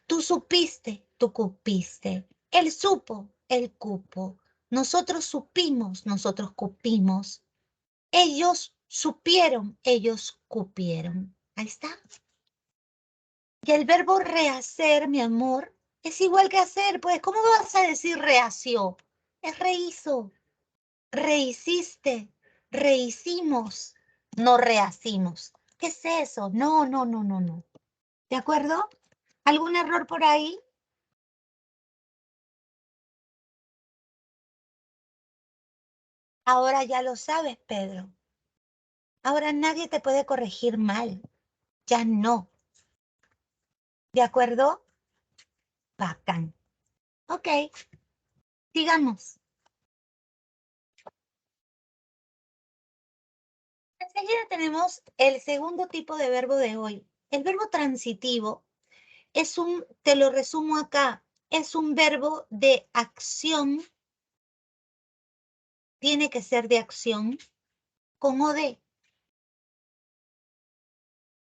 Tú supiste, tú cupiste. Él supo, él cupo. Nosotros supimos, nosotros cupimos. Ellos supieron, ellos cupieron. Ahí está. Y el verbo rehacer, mi amor, es igual que hacer. Pues, ¿cómo vas a decir rehació? Es rehizo, rehiciste, rehicimos, no rehacimos. ¿Qué es eso? No, no, no, no, no. ¿De acuerdo? ¿Algún error por ahí? Ahora ya lo sabes, Pedro. Ahora nadie te puede corregir mal. Ya no. ¿De acuerdo? Bacán. Ok, sigamos. Enseguida tenemos el segundo tipo de verbo de hoy. El verbo transitivo es te lo resumo acá, es un verbo de acción, tiene que ser de acción, con OD,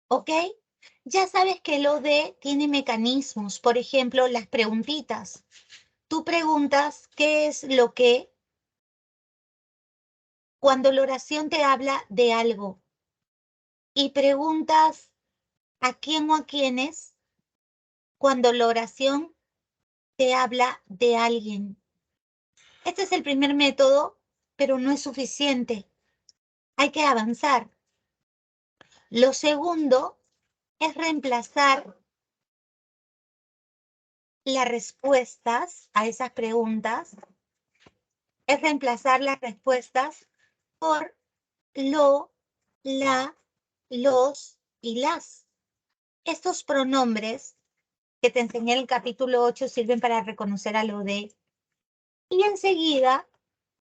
¿ok? Ya sabes que el OD tiene mecanismos, por ejemplo, las preguntitas. Tú preguntas qué es lo que cuando la oración te habla de algo y preguntas a quién o a quiénes cuando la oración te habla de alguien. Este es el primer método, pero no es suficiente. Hay que avanzar. Lo segundo es reemplazar las respuestas a esas preguntas, es reemplazar las respuestas por lo, la, los y las. Estos pronombres que te enseñé en el capítulo 8 sirven para reconocer a lo de. Y enseguida,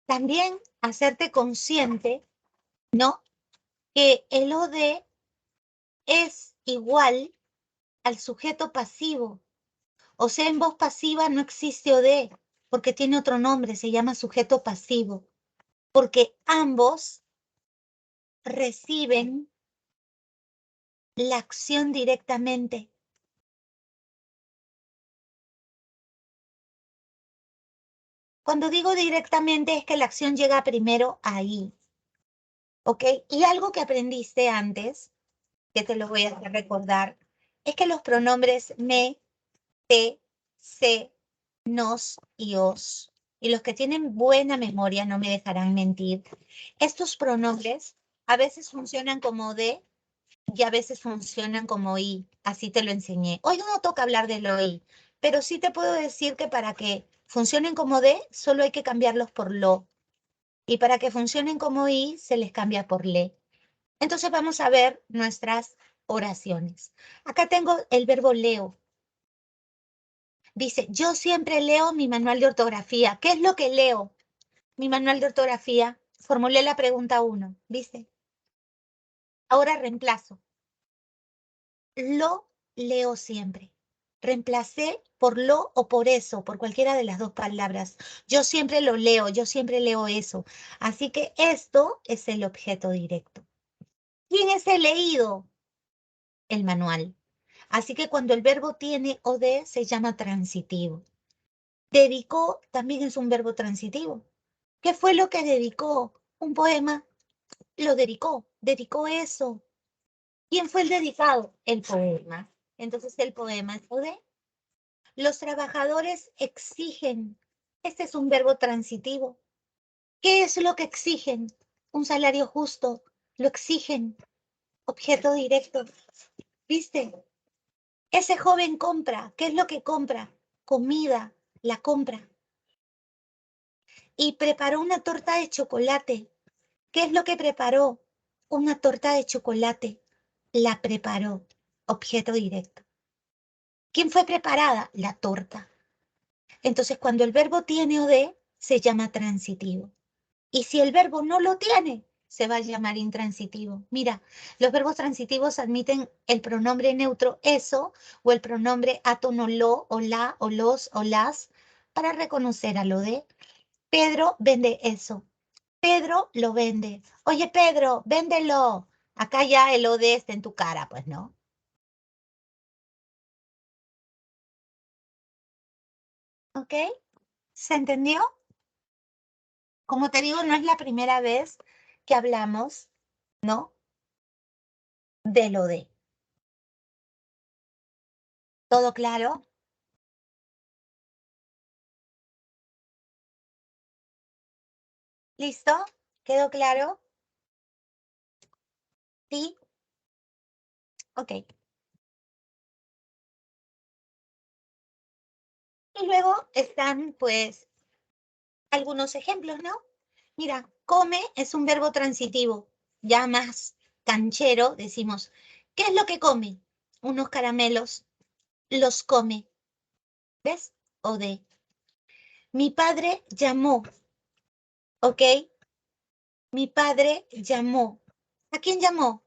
también hacerte consciente, ¿no? Que el OD es igual al sujeto pasivo. O sea, en voz pasiva no existe OD, porque tiene otro nombre, se llama sujeto pasivo. Porque ambos reciben la acción directamente. Cuando digo directamente es que la acción llega primero ahí, ¿ok? Y algo que aprendiste antes, que te lo voy a hacer recordar, es que los pronombres me, te, se, nos y os, y los que tienen buena memoria no me dejarán mentir, estos pronombres a veces funcionan como de y a veces funcionan como i, así te lo enseñé. Hoy no toca hablar de lo i, pero sí te puedo decir que para que funcionen como de, solo hay que cambiarlos por lo. Y para que funcionen como i, se les cambia por le. Entonces vamos a ver nuestras oraciones. Acá tengo el verbo leo. Dice, yo siempre leo mi manual de ortografía. ¿Qué es lo que leo? Mi manual de ortografía. Formulé la pregunta 1, ¿viste? Ahora reemplazo. Lo leo siempre. Reemplacé por lo o por eso, por cualquiera de las dos palabras. Yo siempre lo leo, yo siempre leo eso. Así que esto es el objeto directo. ¿Quién es el leído? El manual. Así que cuando el verbo tiene o de, se llama transitivo. Dedicó también es un verbo transitivo. ¿Qué fue lo que dedicó? Un poema. Lo dedicó. Dedicó eso. ¿Quién fue el dedicado? El poema. Entonces el poema es o de. Los trabajadores exigen. Este es un verbo transitivo. ¿Qué es lo que exigen? Un salario justo. Lo exigen. Objeto directo. ¿Viste? Ese joven compra. ¿Qué es lo que compra? Comida. La compra. Y preparó una torta de chocolate. ¿Qué es lo que preparó? Una torta de chocolate. La preparó. Objeto directo. ¿Quién fue preparada? La torta. Entonces, cuando el verbo tiene o de, se llama transitivo. Y si el verbo no lo tiene, se va a llamar intransitivo. Mira, los verbos transitivos admiten el pronombre neutro eso o el pronombre átono lo o la o los o las para reconocer a lo de. Pedro vende eso. Pedro lo vende. Oye, Pedro, véndelo. Acá ya el o de está en tu cara, pues, ¿no? ¿Ok? ¿Se entendió? Como te digo, no es la primera vez que hablamos, ¿no? De lo de. ¿Todo claro? ¿Listo? ¿Quedó claro? Sí. Ok. Y luego están, pues, algunos ejemplos, ¿no? Mira, come es un verbo transitivo, ya más canchero, decimos, ¿qué es lo que come? Unos caramelos, los come, ¿ves? O de. Mi padre llamó, ¿ok? Mi padre llamó. ¿A quién llamó?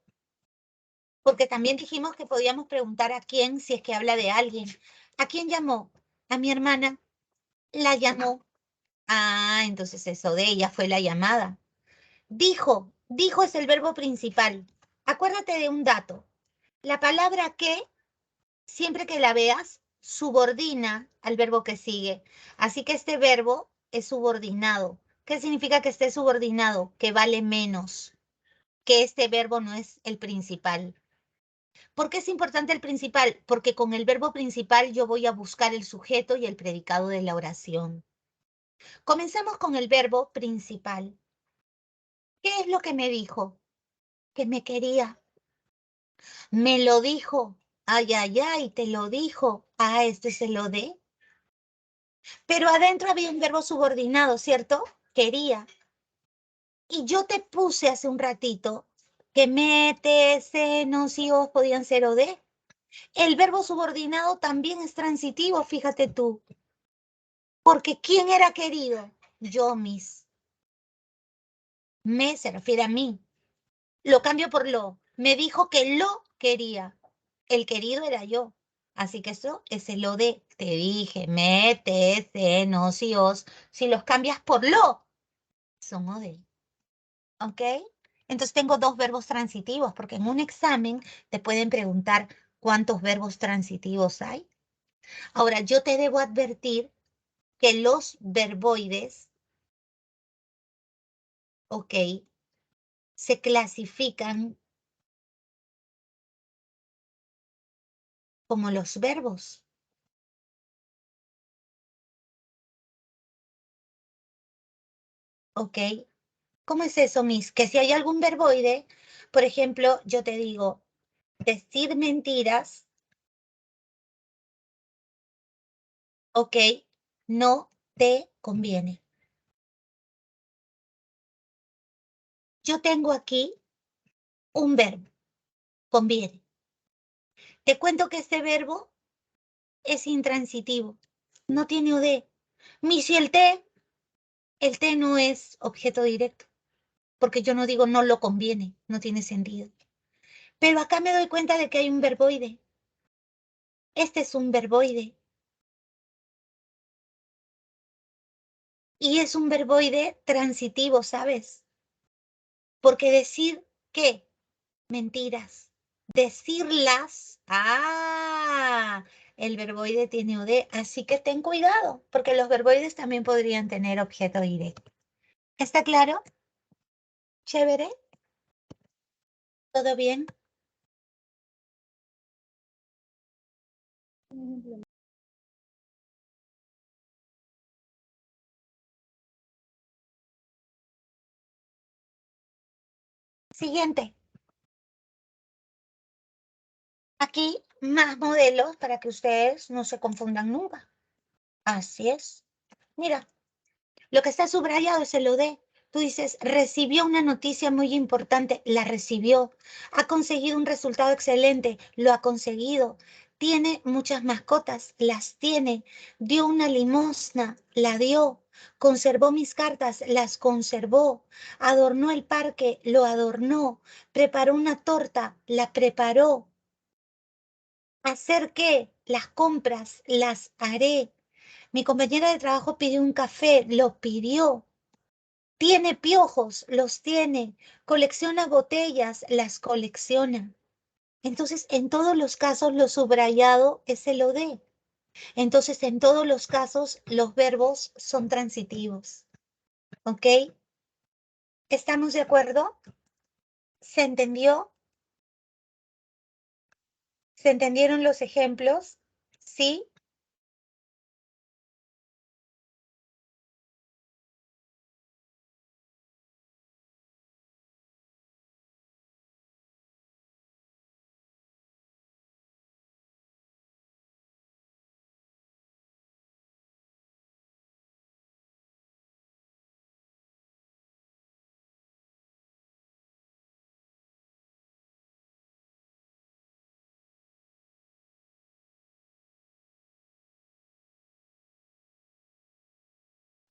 Porque también dijimos que podíamos preguntar a quién si es que habla de alguien. ¿A quién llamó? A mi hermana. La llamó. Ah, entonces eso de ella fue la llamada. Dijo es el verbo principal. Acuérdate de un dato. La palabra que, siempre que la veas, subordina al verbo que sigue. Así que este verbo es subordinado. ¿Qué significa que esté subordinado? Que vale menos, que este verbo no es el principal. ¿Por qué es importante el principal? Porque con el verbo principal yo voy a buscar el sujeto y el predicado de la oración. Comencemos con el verbo principal. ¿Qué es lo que me dijo? Que me quería. Me lo dijo. Ay, ay, ay, te lo dijo. Ah, este se lo dé. Pero adentro había un verbo subordinado, ¿cierto? Quería. Y yo te puse hace un ratito que mete, se, no, si, os podían ser o de. El verbo subordinado también es transitivo, fíjate tú. Porque ¿quién era querido? Yo, mis. Me se refiere a mí. Lo cambio por lo. Me dijo que lo quería. El querido era yo. Así que eso es el lo de. Te dije, me, te, se, no, si, os. Si los cambias por lo, son o de. ¿Ok? Entonces tengo dos verbos transitivos, porque en un examen te pueden preguntar cuántos verbos transitivos hay. Ahora, yo te debo advertir que los verboides, ¿ok? Se clasifican como los verbos, ¿ok? ¿Cómo es eso, Miss? Que si hay algún verboide, por ejemplo, yo te digo, decir mentiras, ¿ok? No te conviene. Yo tengo aquí un verbo, conviene. Te cuento que este verbo es intransitivo, no tiene OD. Miss, y el T no es objeto directo, porque yo no digo no lo conviene, no tiene sentido. Pero acá me doy cuenta de que hay un verboide. Este es un verboide. Y es un verboide transitivo, ¿sabes? Porque decir qué, mentiras. Decirlas, el verboide tiene OD, así que ten cuidado, porque los verboides también podrían tener objeto directo. ¿Está claro? ¿Chévere? ¿Todo bien? Siguiente. Aquí más modelos para que ustedes no se confundan nunca. Así es. Mira, lo que está subrayado es el OD. Tú dices, recibió una noticia muy importante, la recibió. Ha conseguido un resultado excelente, lo ha conseguido. Tiene muchas mascotas, las tiene. Dio una limosna, la dio. Conservó mis cartas, las conservó. Adornó el parque, lo adornó. Preparó una torta, la preparó. ¿Hacer qué? Las compras, las haré. Mi compañera de trabajo pidió un café, lo pidió. Tiene piojos, los tiene. Colecciona botellas, las colecciona. Entonces, en todos los casos, lo subrayado es el OD. Entonces, en todos los casos, los verbos son transitivos. ¿Ok? ¿Estamos de acuerdo? ¿Se entendió? ¿Se entendieron los ejemplos? ¿Sí?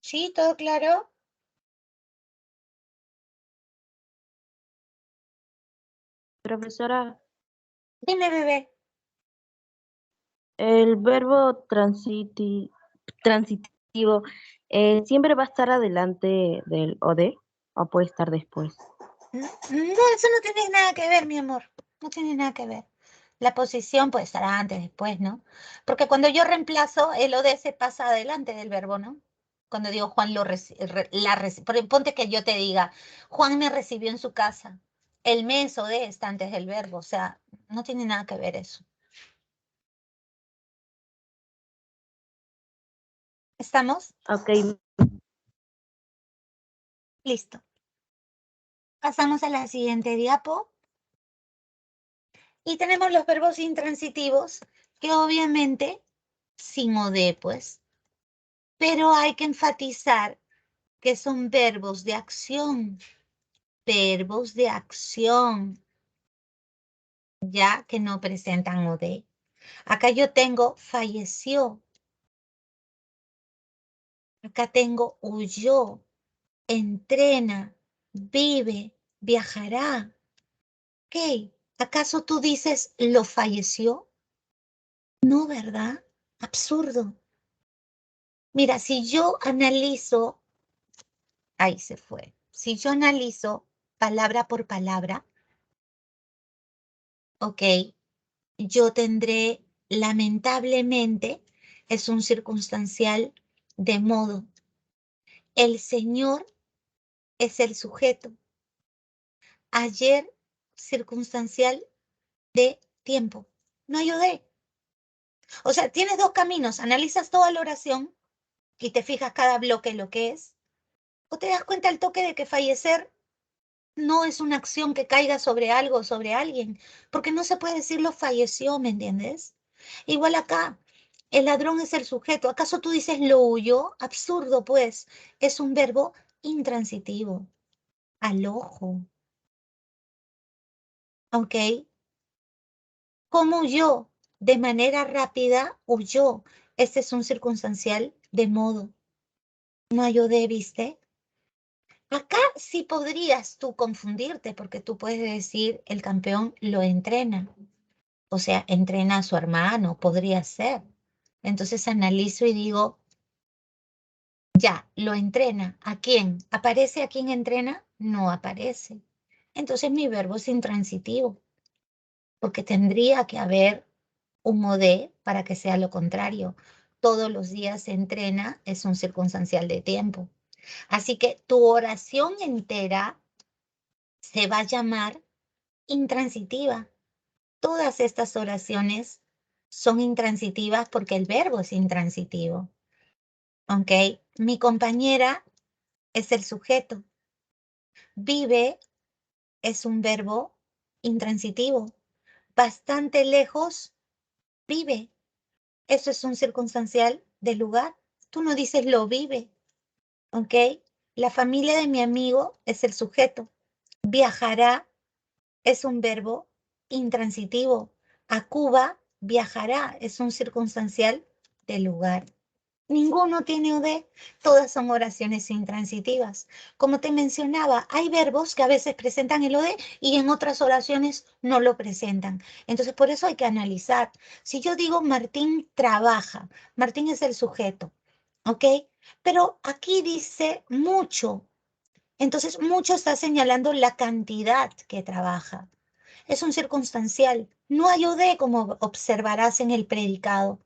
¿Sí? ¿Todo claro? Profesora, Dime, bebé. el verbo transitivo siempre va a estar adelante del OD o puede estar después. No, eso no tiene nada que ver, mi amor. No tiene nada que ver. La posición puede estar antes, después, ¿no? Porque cuando yo reemplazo, el OD se pasa adelante del verbo, ¿no? Cuando digo Juan ponte que yo te diga, Juan me recibió en su casa. El mes OD está antes del verbo, o sea, no tiene nada que ver eso. ¿Estamos? Ok, Listo. Pasamos a la siguiente diapo. Y tenemos los verbos intransitivos, que obviamente sin OD, pues. Pero hay que enfatizar que son verbos de acción. Verbos de acción, ya que no presentan OD. Acá yo tengo falleció. Acá tengo huyó, entrena, vive, viajará. ¿Qué? ¿Acaso tú dices lo falleció? No, ¿verdad? Absurdo. Mira, si yo analizo, ahí se fue. Si yo analizo palabra por palabra, ok, yo tendré, lamentablemente, es un circunstancial de modo. El Señor es el sujeto. Ayer, circunstancial de tiempo. No hay OD. O sea, tienes dos caminos. Analizas toda la oración y te fijas cada bloque lo que es. O te das cuenta al toque de que fallecer no es una acción que caiga sobre algo, sobre alguien, porque no se puede decir lo falleció, ¿me entiendes? Igual acá, el ladrón es el sujeto. ¿Acaso tú dices lo huyó? Absurdo, pues. Es un verbo intransitivo, al ojo. ¿Ok? ¿Cómo huyó? De manera rápida huyó. Este es un circunstancial de modo. No hay OD, ¿viste? Acá sí podrías tú confundirte, porque tú puedes decir el campeón lo entrena. O sea, entrena a su hermano, podría ser. Entonces analizo y digo, ya, lo entrena. ¿A quién? ¿Aparece a quién entrena? No aparece. Entonces mi verbo es intransitivo, porque tendría que haber un modé para que sea lo contrario. Todos los días se entrena, es un circunstancial de tiempo. Así que tu oración entera se va a llamar intransitiva. Todas estas oraciones son intransitivas porque el verbo es intransitivo. ¿Ok? Mi compañera es el sujeto. Vive es un verbo intransitivo. Bastante lejos, vive. Eso es un circunstancial de lugar. Tú no dices lo vive. ¿Ok? La familia de mi amigo es el sujeto. Viajará es un verbo intransitivo. A Cuba viajará es un circunstancial de lugar. Ninguno tiene OD, todas son oraciones intransitivas. Como te mencionaba, hay verbos que a veces presentan el OD y en otras oraciones no lo presentan. Entonces, por eso hay que analizar. Si yo digo Martín trabaja, Martín es el sujeto, ¿ok? Pero aquí dice mucho. Entonces, mucho está señalando la cantidad que trabaja. Es un circunstancial. No hay OD como observarás en el predicado.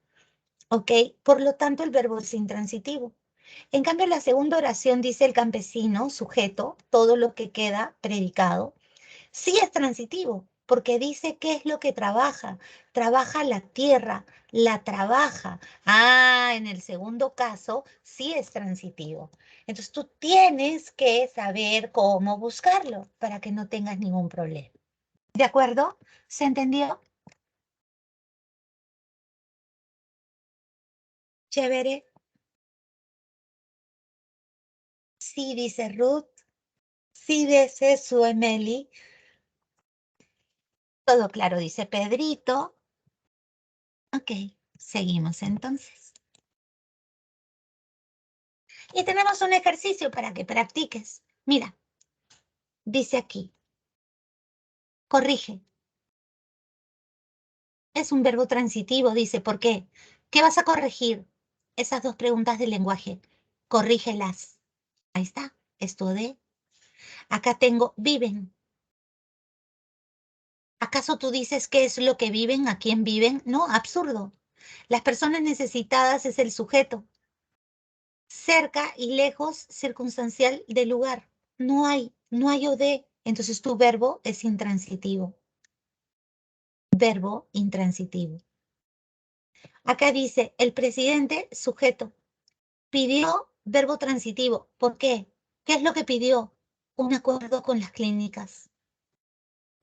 ¿Ok? Por lo tanto, el verbo es intransitivo. En cambio, la segunda oración dice el campesino, sujeto, todo lo que queda predicado. Sí es transitivo, porque dice qué es lo que trabaja. Trabaja la tierra, la trabaja. Ah, en el segundo caso, sí es transitivo. Entonces, tú tienes que saber cómo buscarlo para que no tengas ningún problema. ¿De acuerdo? ¿Se entendió? Chévere. Sí, dice Ruth. Sí, dice su Emily. Todo claro, dice Pedrito. Ok, seguimos entonces. Y tenemos un ejercicio para que practiques. Mira, dice aquí, corrige. Es un verbo transitivo, dice, ¿por qué? ¿Qué vas a corregir? Esas dos preguntas del lenguaje. Corrígelas. Ahí está, esto de. Acá tengo viven. ¿Acaso tú dices qué es lo que viven, a quién viven? No, absurdo. Las personas necesitadas es el sujeto. Cerca y lejos, circunstancial del lugar. No hay o de. Entonces tu verbo es intransitivo. Verbo intransitivo. Acá dice, el presidente, sujeto. Pidió verbo transitivo. ¿Por qué? ¿Qué es lo que pidió? Un acuerdo con las clínicas.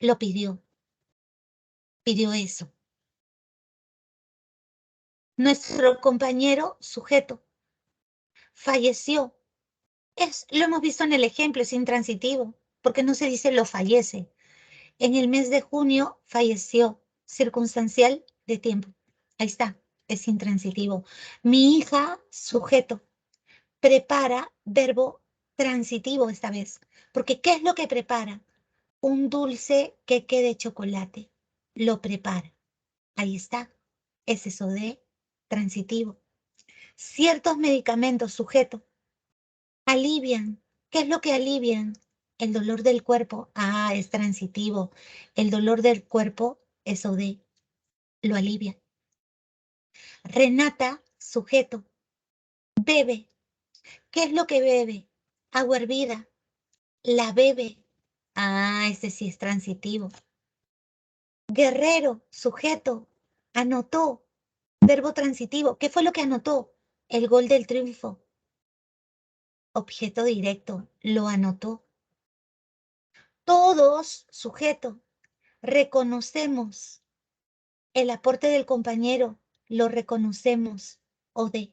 Lo pidió. Pidió eso. Nuestro compañero, sujeto. Falleció. Lo hemos visto en el ejemplo, es intransitivo, porque no se dice lo fallece. En el mes de junio falleció, circunstancial de tiempo. Ahí está, es intransitivo. Mi hija, sujeto, prepara, verbo transitivo esta vez. Porque ¿qué es lo que prepara? Un dulce queque de chocolate. Lo prepara. Ahí está. Es eso de transitivo. Ciertos medicamentos, sujeto, alivian. ¿Qué es lo que alivian? El dolor del cuerpo. Ah, es transitivo. El dolor del cuerpo, eso de, lo alivia. Renata, sujeto, bebe. ¿Qué es lo que bebe? Agua hervida. La bebe. Ah, ese sí es transitivo. Guerrero, sujeto, anotó. Verbo transitivo. ¿Qué fue lo que anotó? El gol del triunfo. Objeto directo, lo anotó. Todos, sujeto, reconocemos el aporte del compañero, lo reconocemos. O de.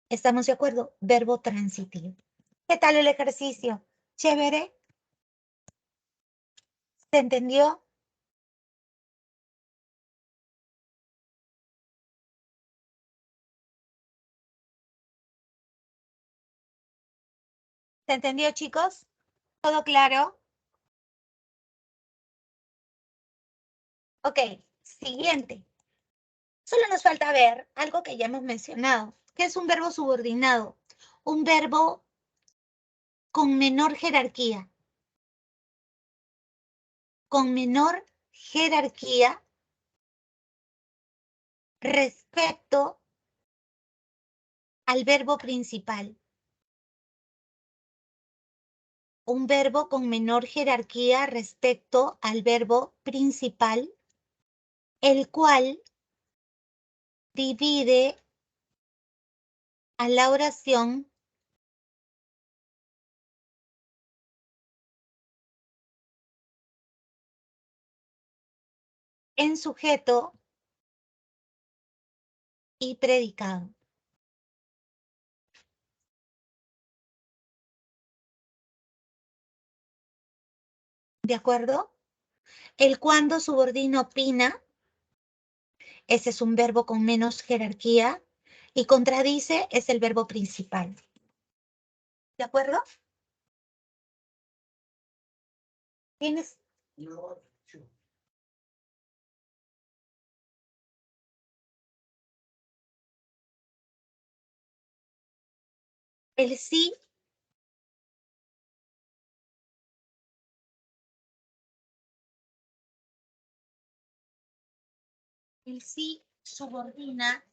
¿Estamos de acuerdo? Verbo transitivo. ¿Qué tal el ejercicio? ¿Chévere? ¿Se entendió? ¿Se entendió, chicos? ¿Todo claro? Ok, siguiente. Solo nos falta ver algo que ya hemos mencionado, que es un verbo subordinado, un verbo con menor jerarquía. Con menor jerarquía respecto al verbo principal. Un verbo con menor jerarquía respecto al verbo principal, el cual divide a la oración en sujeto y predicado. ¿De acuerdo? El cuando subordina opina, ese es un verbo con menos jerarquía, y contradice es el verbo principal. ¿De acuerdo? ¿Tienes? El sí, el sí subordina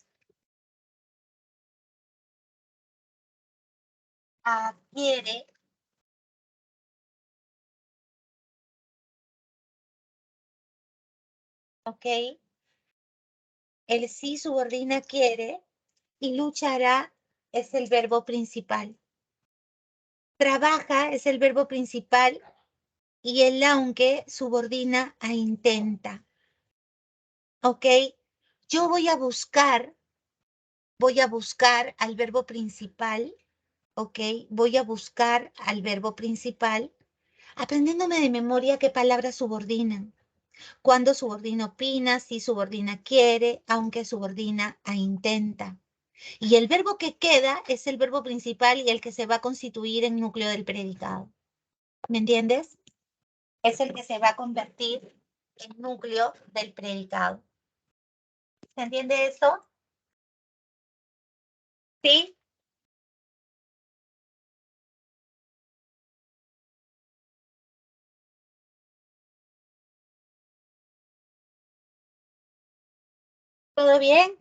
a quiere, ¿ok? El sí subordina quiere y luchará es el verbo principal. Trabaja es el verbo principal y el aunque subordina a intenta. ¿Ok? Yo voy a buscar al verbo principal, ¿ok? Voy a buscar al verbo principal, aprendiéndome de memoria qué palabras subordinan. Cuando subordina opina, si subordina quiere, aunque subordina a intenta. Y el verbo que queda es el verbo principal y el que se va a constituir en núcleo del predicado. ¿Me entiendes? Es el que se va a convertir en núcleo del predicado. ¿Se entiende eso? ¿Sí? ¿Todo bien?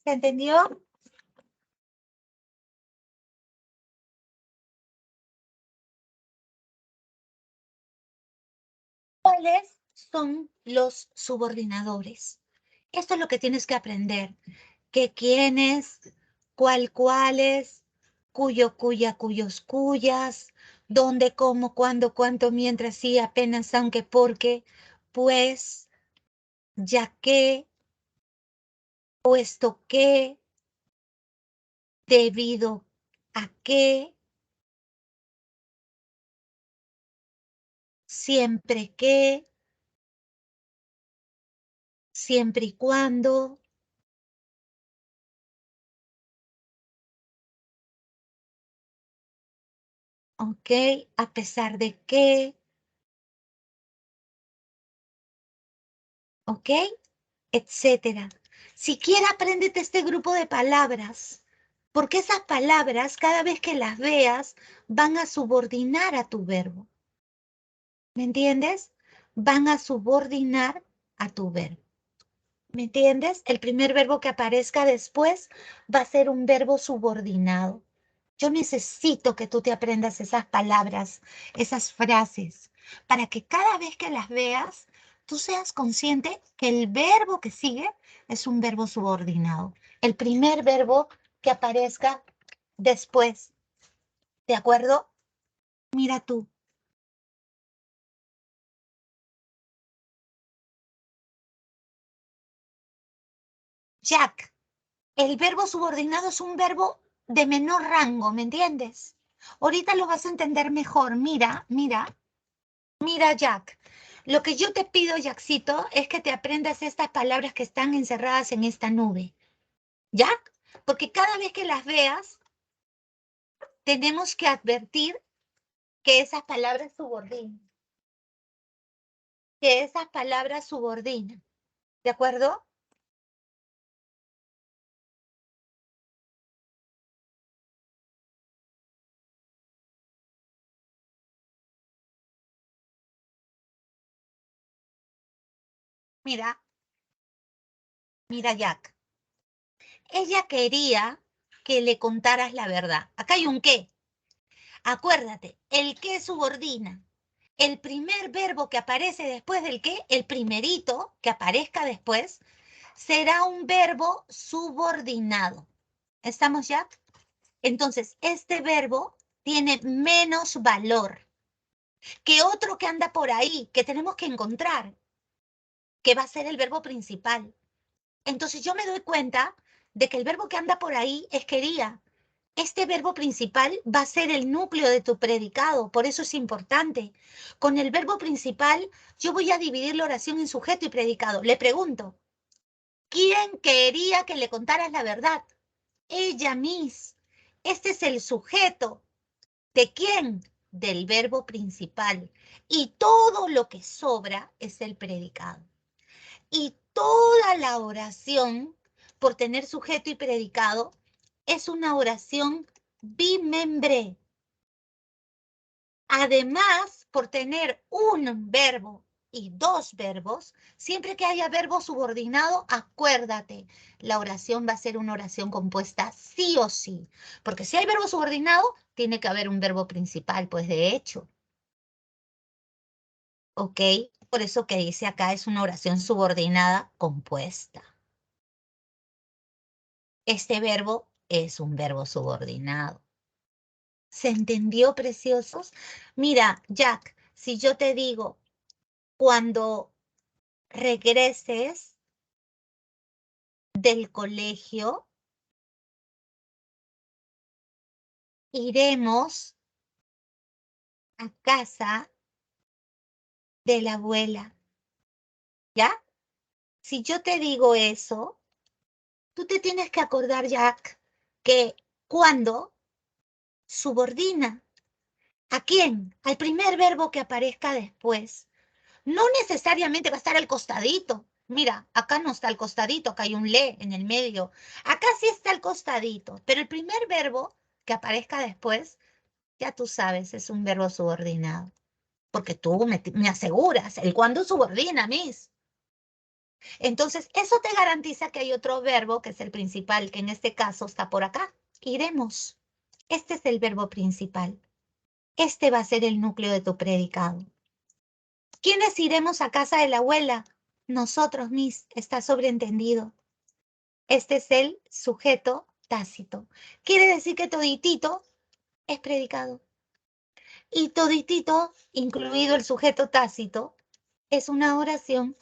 ¿Se entendió? ¿Cuáles son los subordinadores? Esto es lo que tienes que aprender. ¿Qué quiénes? ¿Cuáles? Cuyo, cuya, cuyos, cuyas. ¿Dónde, cómo, cuándo, cuánto, mientras, sí, apenas, aunque, porque, pues, ya que, puesto que, debido a que, siempre que, siempre y cuando, ¿ok? A pesar de que, ¿ok? Etcétera. Siquiera apréndete este grupo de palabras, porque esas palabras, cada vez que las veas, van a subordinar a tu verbo. ¿Me entiendes? Van a subordinar a tu verbo. ¿Me entiendes? El primer verbo que aparezca después va a ser un verbo subordinado. Yo necesito que tú te aprendas esas palabras, esas frases, para que cada vez que las veas, tú seas consciente que el verbo que sigue es un verbo subordinado. El primer verbo que aparezca después. ¿De acuerdo? Mira tú. Jack. El verbo subordinado es un verbo de menor rango, ¿me entiendes? Ahorita lo vas a entender mejor. Mira, mira, mira, Jack. Lo que yo te pido, Jackcito, es que te aprendas estas palabras que están encerradas en esta nube. ¿Ya? Porque cada vez que las veas, tenemos que advertir que esas palabras subordinan. Que esas palabras subordinan. ¿De acuerdo? Mira, mira, Jack. Ella quería que le contaras la verdad. Acá hay un qué. Acuérdate, el que subordina. El primer verbo que aparece después del que, el primerito que aparezca después, será un verbo subordinado. ¿Estamos ya? Entonces, este verbo tiene menos valor que otro que anda por ahí, que tenemos que encontrar, que va a ser el verbo principal. Entonces, yo me doy cuenta de que el verbo que anda por ahí es quería. Este verbo principal va a ser el núcleo de tu predicado, por eso es importante. Con el verbo principal, yo voy a dividir la oración en sujeto y predicado. Le pregunto, ¿quién quería que le contaras la verdad? Ella, Miss. Este es el sujeto. ¿De quién? Del verbo principal. Y todo lo que sobra es el predicado. Y toda la oración, por tener sujeto y predicado, es una oración bimembre. Además, por tener un verbo y dos verbos, siempre que haya verbo subordinado, acuérdate, la oración va a ser una oración compuesta sí o sí. Porque si hay verbo subordinado, tiene que haber un verbo principal, pues de hecho. ¿Ok? Por eso que dice acá es una oración subordinada compuesta. Este verbo es un verbo subordinado. ¿Se entendió, preciosos? Mira, Jack, si yo te digo, cuando regreses del colegio, iremos a casa de la abuela, ¿ya? Si yo te digo eso, tú te tienes que acordar, Jack, que cuando subordina. ¿A quién? Al primer verbo que aparezca después. No necesariamente va a estar al costadito. Mira, acá no está al costadito, acá hay un le en el medio. Acá sí está al costadito, pero el primer verbo que aparezca después, ya tú sabes, es un verbo subordinado. Porque tú me aseguras, el cuándo subordina, Miss. Entonces, eso te garantiza que hay otro verbo, que es el principal, que en este caso está por acá. Iremos. Este es el verbo principal. Este va a ser el núcleo de tu predicado. ¿Quiénes iremos a casa de la abuela? Nosotros, Miss, está sobreentendido. Este es el sujeto tácito. Quiere decir que toditito es predicado. Y toditito, incluido el sujeto tácito, es una oración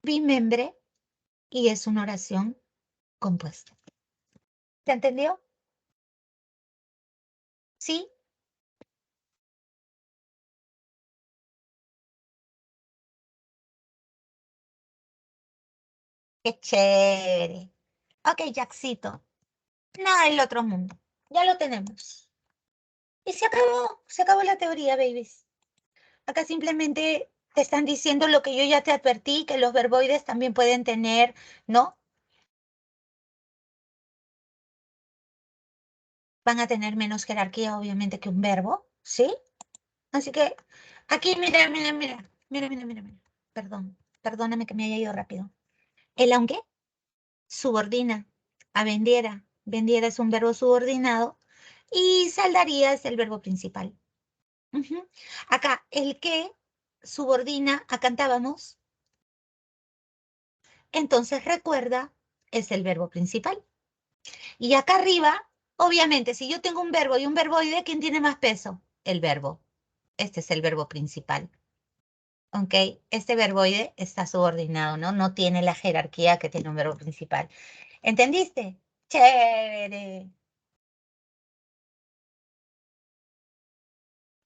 bimembre y es una oración compuesta. ¿Se entendió? ¿Sí? ¡Qué chévere! Ok, Jackcito. Nada del otro mundo. Ya lo tenemos. Y se acabó la teoría, babies. Acá simplemente te están diciendo lo que yo ya te advertí, que los verboides también pueden tener, ¿no? Van a tener menos jerarquía, obviamente, que un verbo, ¿sí? Así que aquí, mira, mira, mira, mira, mira, mira, mira. Perdón, perdóname que me haya ido rápido. El aunque subordina a vendiera. Vendiera es un verbo subordinado y saldaría es el verbo principal. Ujú. Acá, el que subordina a cantábamos, entonces recuerda, es el verbo principal. Y acá arriba, obviamente, si yo tengo un verbo y un verboide, ¿quién tiene más peso? El verbo. Este es el verbo principal. ¿Ok? Este verboide está subordinado, ¿no? No tiene la jerarquía que tiene un verbo principal. ¿Entendiste? Chévere.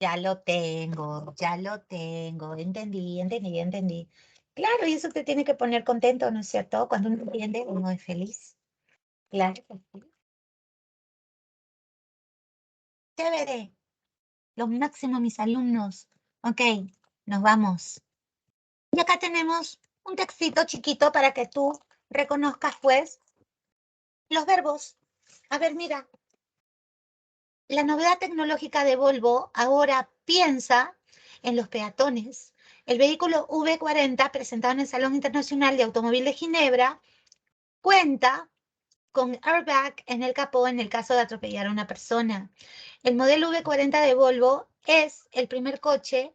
Ya lo tengo, ya lo tengo. Entendí, entendí, entendí. Claro, y eso te tiene que poner contento, ¿no es cierto? Cuando uno entiende, uno es feliz. Claro que sí. Chévere. Lo máximo, mis alumnos. Ok, nos vamos. Y acá tenemos un textito chiquito para que tú reconozcas, pues, los verbos. A ver, mira. La novedad tecnológica de Volvo ahora piensa en los peatones. El vehículo V40 presentado en el Salón Internacional de Automóvil de Ginebra cuenta con airbag en el capó en el caso de atropellar a una persona. El modelo V40 de Volvo es el primer coche.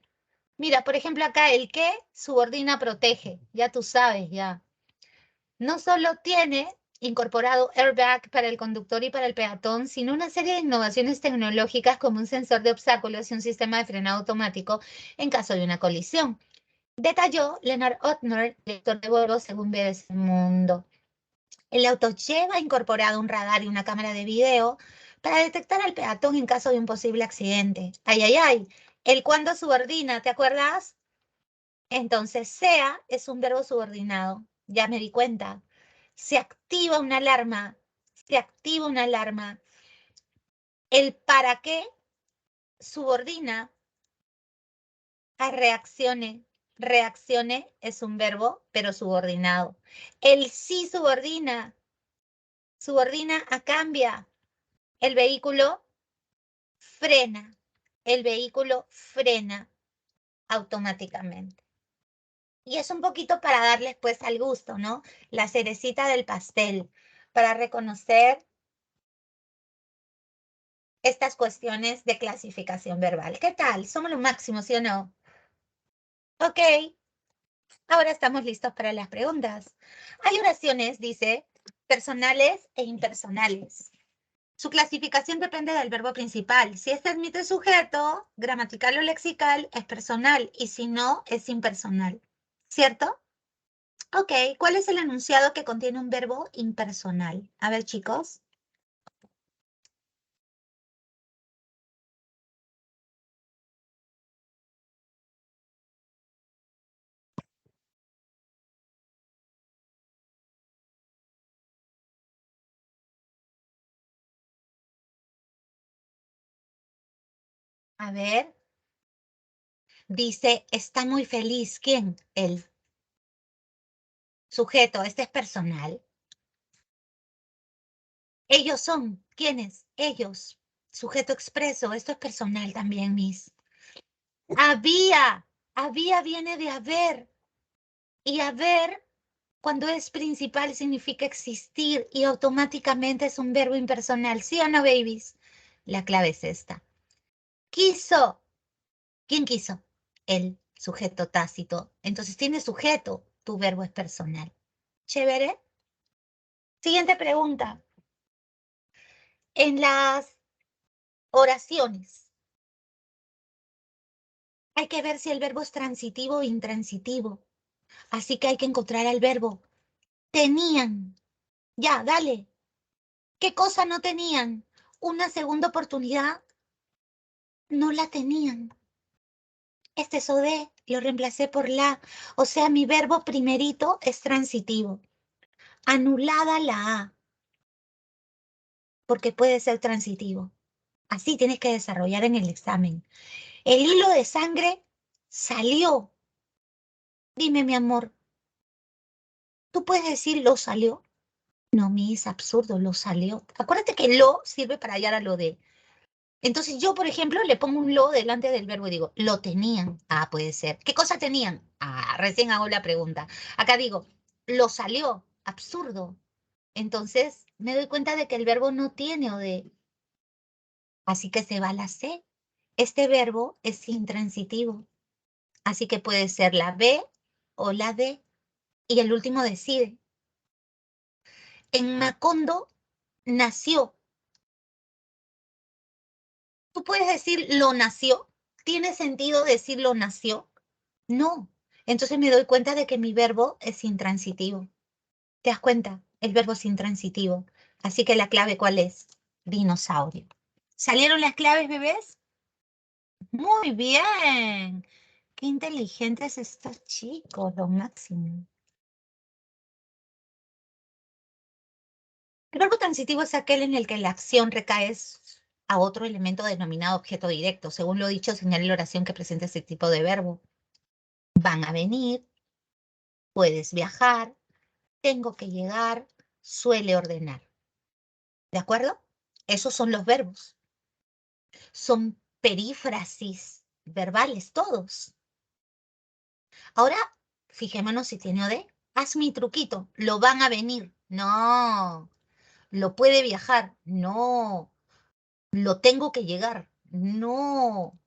Mira, por ejemplo, acá el que subordina protege, ya tú sabes, ya. No solo tiene incorporado airbag para el conductor y para el peatón, sino una serie de innovaciones tecnológicas como un sensor de obstáculos y un sistema de frenado automático en caso de una colisión. Detalló Leonard Otner, director de Volvo, según BBC Mundo. El auto lleva incorporado un radar y una cámara de video para detectar al peatón en caso de un posible accidente. Ay, ay, ay. El cuando subordina, ¿te acuerdas? Entonces, sea es un verbo subordinado. Ya me di cuenta. Se activa una alarma. Se activa una alarma. El para qué subordina a reaccione. Reaccione es un verbo, pero subordinado. El sí subordina. Subordina a cambia. El vehículo frena. El vehículo frena automáticamente. Y es un poquito para darles pues al gusto, ¿no? La cerecita del pastel, para reconocer estas cuestiones de clasificación verbal. ¿Qué tal? ¿Somos lo máximo, sí o no? Ok, ahora estamos listos para las preguntas. Hay oraciones, dice, personales e impersonales. Su clasificación depende del verbo principal. Si este admite sujeto, gramatical o lexical, es personal, y si no, es impersonal. ¿Cierto? Ok, ¿cuál es el enunciado que contiene un verbo impersonal? A ver, chicos. A ver, dice, está muy feliz. ¿Quién? El sujeto, este es personal. Ellos son. ¿Quiénes? Ellos. Sujeto expreso, esto es personal también, Miss. Había. Había viene de haber. Y haber, cuando es principal, significa existir y automáticamente es un verbo impersonal. ¿Sí o no, babies? La clave es esta. Quiso. ¿Quién quiso? El sujeto tácito. Entonces tiene sujeto. Tu verbo es personal. ¿Chévere? Siguiente pregunta. En las oraciones hay que ver si el verbo es transitivo o intransitivo. Así que hay que encontrar el verbo. Tenían. Ya, dale. ¿Qué cosa no tenían? Una segunda oportunidad. No la tenían. Este sodé lo reemplacé por la. O sea, mi verbo primerito es transitivo. Anulada la A, porque puede ser transitivo. Así tienes que desarrollar en el examen. El hilo de sangre salió. Dime, mi amor, ¿tú puedes decir lo salió? No, mi es absurdo, lo salió. Acuérdate que lo sirve para hallar a lo de. Entonces yo, por ejemplo, le pongo un lo delante del verbo y digo, lo tenían. Ah, puede ser. ¿Qué cosa tenían? Ah, recién hago la pregunta. Acá digo, lo salió. Absurdo. Entonces me doy cuenta de que el verbo no tiene o de. Así que se va la C. Este verbo es intransitivo. Así que puede ser la B o la D. Y el último decide. En Macondo nació. ¿Tú puedes decir lo nació? ¿Tiene sentido decir lo nació? No. Entonces me doy cuenta de que mi verbo es intransitivo. ¿Te das cuenta? El verbo es intransitivo. Así que la clave, ¿cuál es? Dinosaurio. ¿Salieron las claves, bebés? Muy bien. Qué inteligentes estos chicos, lo máximo. El verbo transitivo es aquel en el que la acción recae a otro elemento denominado objeto directo. Según lo dicho, señala la oración que presenta ese tipo de verbo. Van a venir, puedes viajar, tengo que llegar, suele ordenar. ¿De acuerdo? Esos son los verbos. Son perífrasis verbales todos. Ahora, fijémonos si tiene o de. Haz mi truquito. Lo van a venir. No. Lo puede viajar. No. Lo tengo que llegar. No.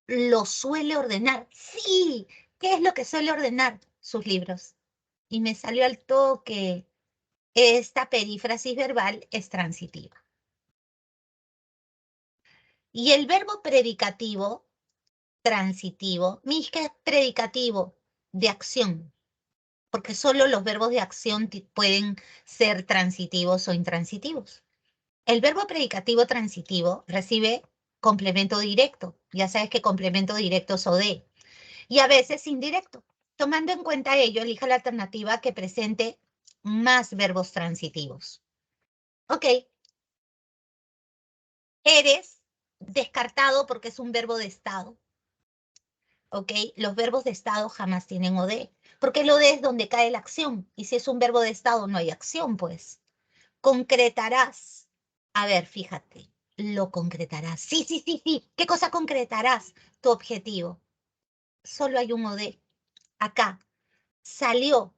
Lo suele ordenar. Sí. ¿Qué es lo que suele ordenar? Sus libros. Y me salió al toque. Esta perífrasis verbal es transitiva. Y el verbo predicativo, transitivo, que es predicativo de acción, porque solo los verbos de acción pueden ser transitivos o intransitivos. El verbo predicativo transitivo recibe complemento directo. Ya sabes que complemento directo es OD. Y a veces indirecto. Tomando en cuenta ello, elija la alternativa que presente más verbos transitivos. Ok, eres descartado porque es un verbo de estado. ¿Ok? Los verbos de estado jamás tienen OD, porque el OD es donde cae la acción, y si es un verbo de estado no hay acción, pues. Concretarás. A ver, fíjate, lo concretarás. Sí, sí, sí, sí. ¿Qué cosa concretarás? Tu objetivo. Solo hay un OD. Acá, salió.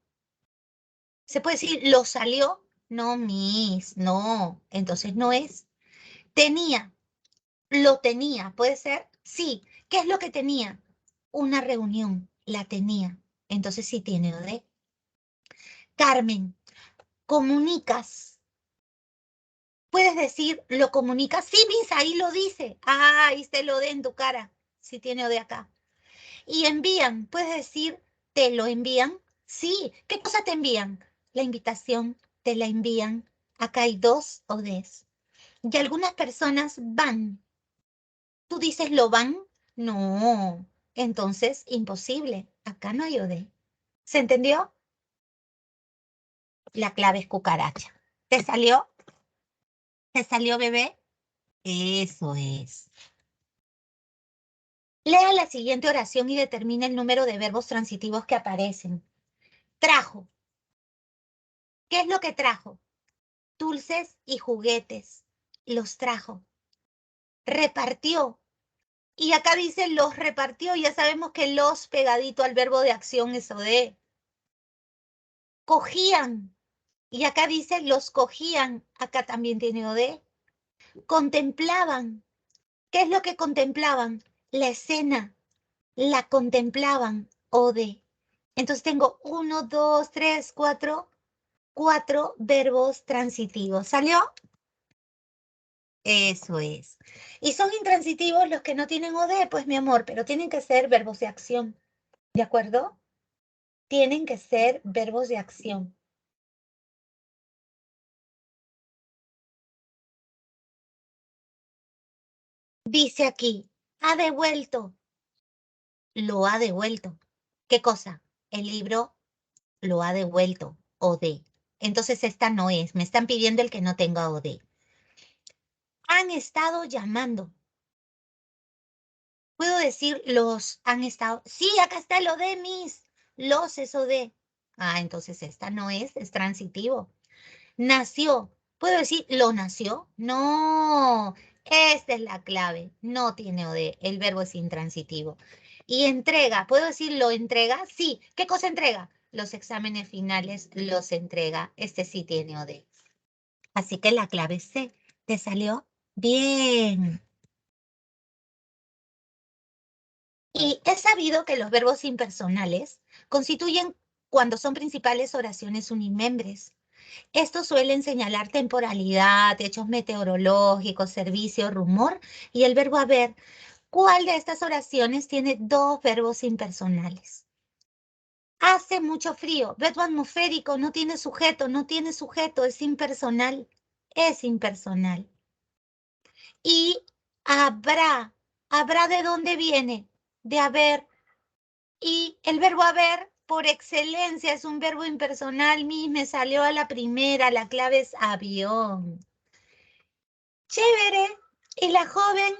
¿Se puede decir lo salió? No, mis, no. Entonces no es. Tenía. Lo tenía, ¿puede ser? Sí. ¿Qué es lo que tenía? Una reunión, la tenía. Entonces sí tiene OD. Carmen, comunicas. ¿Puedes decir lo comunicas? Sí, Miss, ahí lo dice. Ah, ahí está el OD en tu cara. Sí tiene OD acá. Y envían, ¿puedes decir te lo envían? Sí. ¿Qué cosa te envían? La invitación, te la envían. Acá hay dos ODs. Y algunas personas van. ¿Tú dices lo van? No. Entonces, imposible. Acá no hay OD. ¿Se entendió? La clave es cucaracha. ¿Te salió? ¿Te salió, bebé? Eso es. Lea la siguiente oración y determina el número de verbos transitivos que aparecen. Trajo. ¿Qué es lo que trajo? Dulces y juguetes. Los trajo. Repartió. Y acá dice los repartió, ya sabemos que los pegadito al verbo de acción es OD. Cogían, y acá dice los cogían, acá también tiene OD. Contemplaban, ¿qué es lo que contemplaban? La escena, la contemplaban, OD. Entonces tengo 1, 2, 3, 4, 4 verbos transitivos. ¿Salió? Eso es. Y son intransitivos los que no tienen OD, pues mi amor, pero tienen que ser verbos de acción. ¿De acuerdo? Tienen que ser verbos de acción. Dice aquí, ha devuelto. Lo ha devuelto. ¿Qué cosa? El libro lo ha devuelto. OD. Entonces esta no es. Me están pidiendo el que no tenga OD. Han estado llamando. ¿Puedo decir los han estado? Sí, acá está el OD, Miss. Los es OD. Ah, entonces esta no es transitivo. Nació. ¿Puedo decir lo nació? No. Esta es la clave. No tiene OD. El verbo es intransitivo. Y entrega. ¿Puedo decir lo entrega? Sí. ¿Qué cosa entrega? Los exámenes finales los entrega. Este sí tiene OD. Así que la clave es C. ¿Te salió? Bien. Y es sabido que los verbos impersonales constituyen, cuando son principales, oraciones unimembres. Estos suelen señalar temporalidad, hechos meteorológicos, servicio, rumor y el verbo haber. ¿Cuál de estas oraciones tiene dos verbos impersonales? Hace mucho frío, verbo atmosférico, no tiene sujeto, es impersonal, es impersonal. Y habrá ¿de dónde viene? De haber. Y el verbo haber, por excelencia, es un verbo impersonal. Me salió a la primera, la clave es avión. Chévere. Y la joven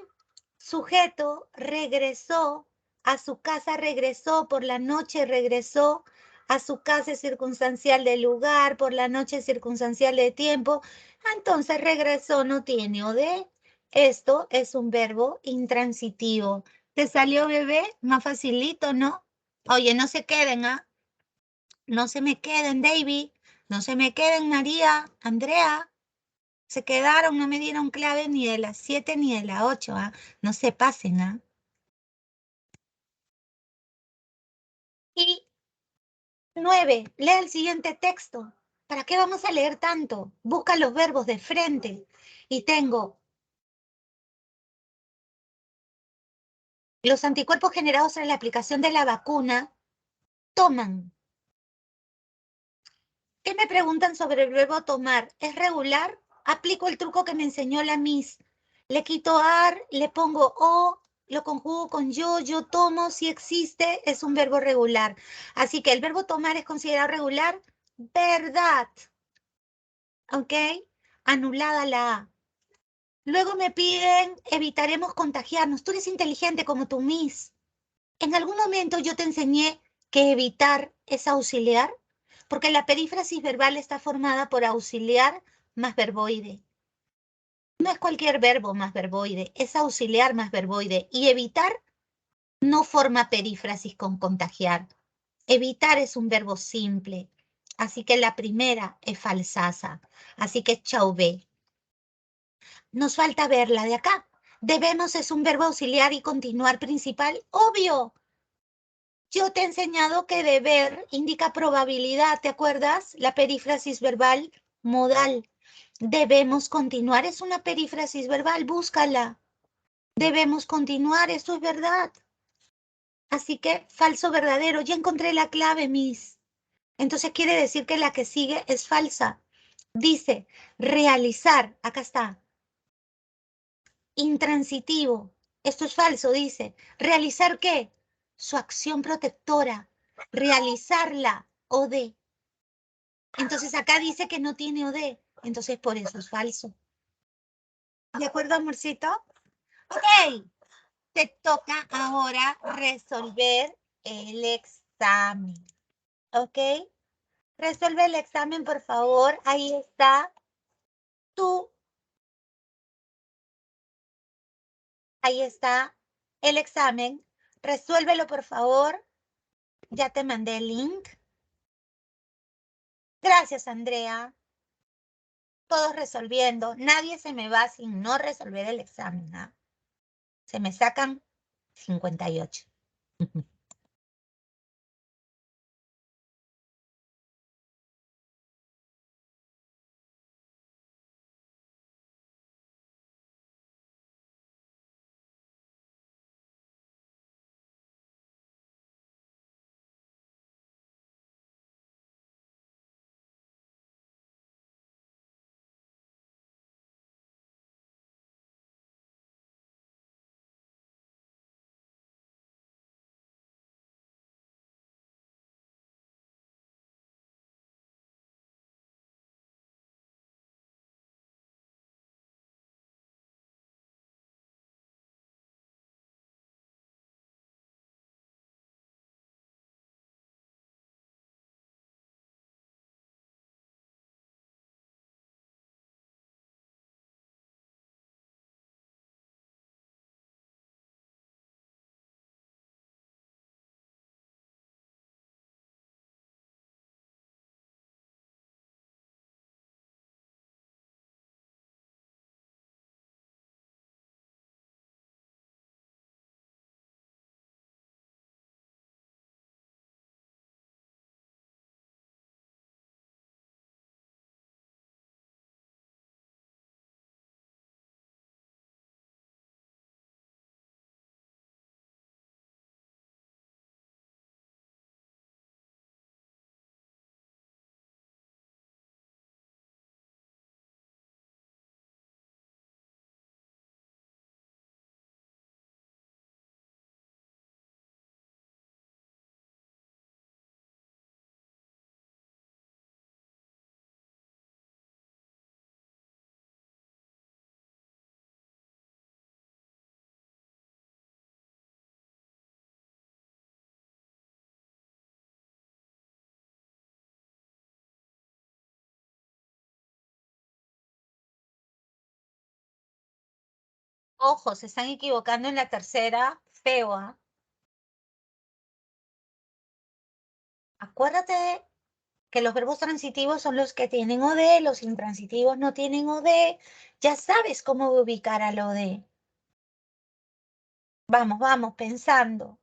sujeto regresó a su casa, regresó por la noche, regresó a su casa circunstancial de lugar, por la noche circunstancial de tiempo. Entonces regresó no tiene OD. Esto es un verbo intransitivo. ¿Te salió, bebé? Más facilito, ¿no? Oye, no se queden, ¿ah? No se me queden, David. No se me queden, María, Andrea. Se quedaron, no me dieron clave ni de las 7 ni de las 8, ¿ah? No se pasen, ¿ah? Y 9, lee el siguiente texto. ¿Para qué vamos a leer tanto? Busca los verbos de frente. Y tengo los anticuerpos generados tras la aplicación de la vacuna toman. ¿Qué me preguntan sobre el verbo tomar? ¿Es regular? Aplico el truco que me enseñó la Miss. Le quito ar, le pongo o, lo conjugo con yo tomo, si existe, es un verbo regular. Así que el verbo tomar es considerado regular. Verdad. ¿Ok? Anulada la A. Luego me piden, evitaremos contagiarnos. Tú eres inteligente como tu Miss. En algún momento yo te enseñé que evitar es auxiliar, porque la perífrasis verbal está formada por auxiliar más verboide. No es cualquier verbo más verboide, es auxiliar más verboide. Y evitar no forma perífrasis con contagiar. Evitar es un verbo simple. Así que la primera es falsaza. Así que chauvé. Nos falta ver la de acá. Debemos es un verbo auxiliar y continuar principal. Obvio. Yo te he enseñado que deber indica probabilidad, ¿te acuerdas? La perífrasis verbal modal. Debemos continuar, es una perífrasis verbal, búscala. Debemos continuar, eso es verdad. Así que falso verdadero, ya encontré la clave, Miss. Entonces quiere decir que la que sigue es falsa. Dice, realizar, acá está. Intransitivo, esto es falso, dice. ¿Realizar qué? Su acción protectora. Realizarla, OD. Entonces acá dice que no tiene OD. Entonces por eso es falso. ¿De acuerdo, amorcito? Ok. Te toca ahora resolver el examen. ¿Ok? Resuelve el examen, por favor. Ahí está. Tú. Ahí está el examen. Resuélvelo, por favor. Ya te mandé el link. Gracias, Andrea. Todos resolviendo. Nadie se me va sin no resolver el examen, ¿ah? Se me sacan 58. Ojo, se están equivocando en la tercera. Feo, ¿ah? Acuérdate que los verbos transitivos son los que tienen OD, los intransitivos no tienen OD. Ya sabes cómo ubicar al OD. Vamos, vamos, pensando.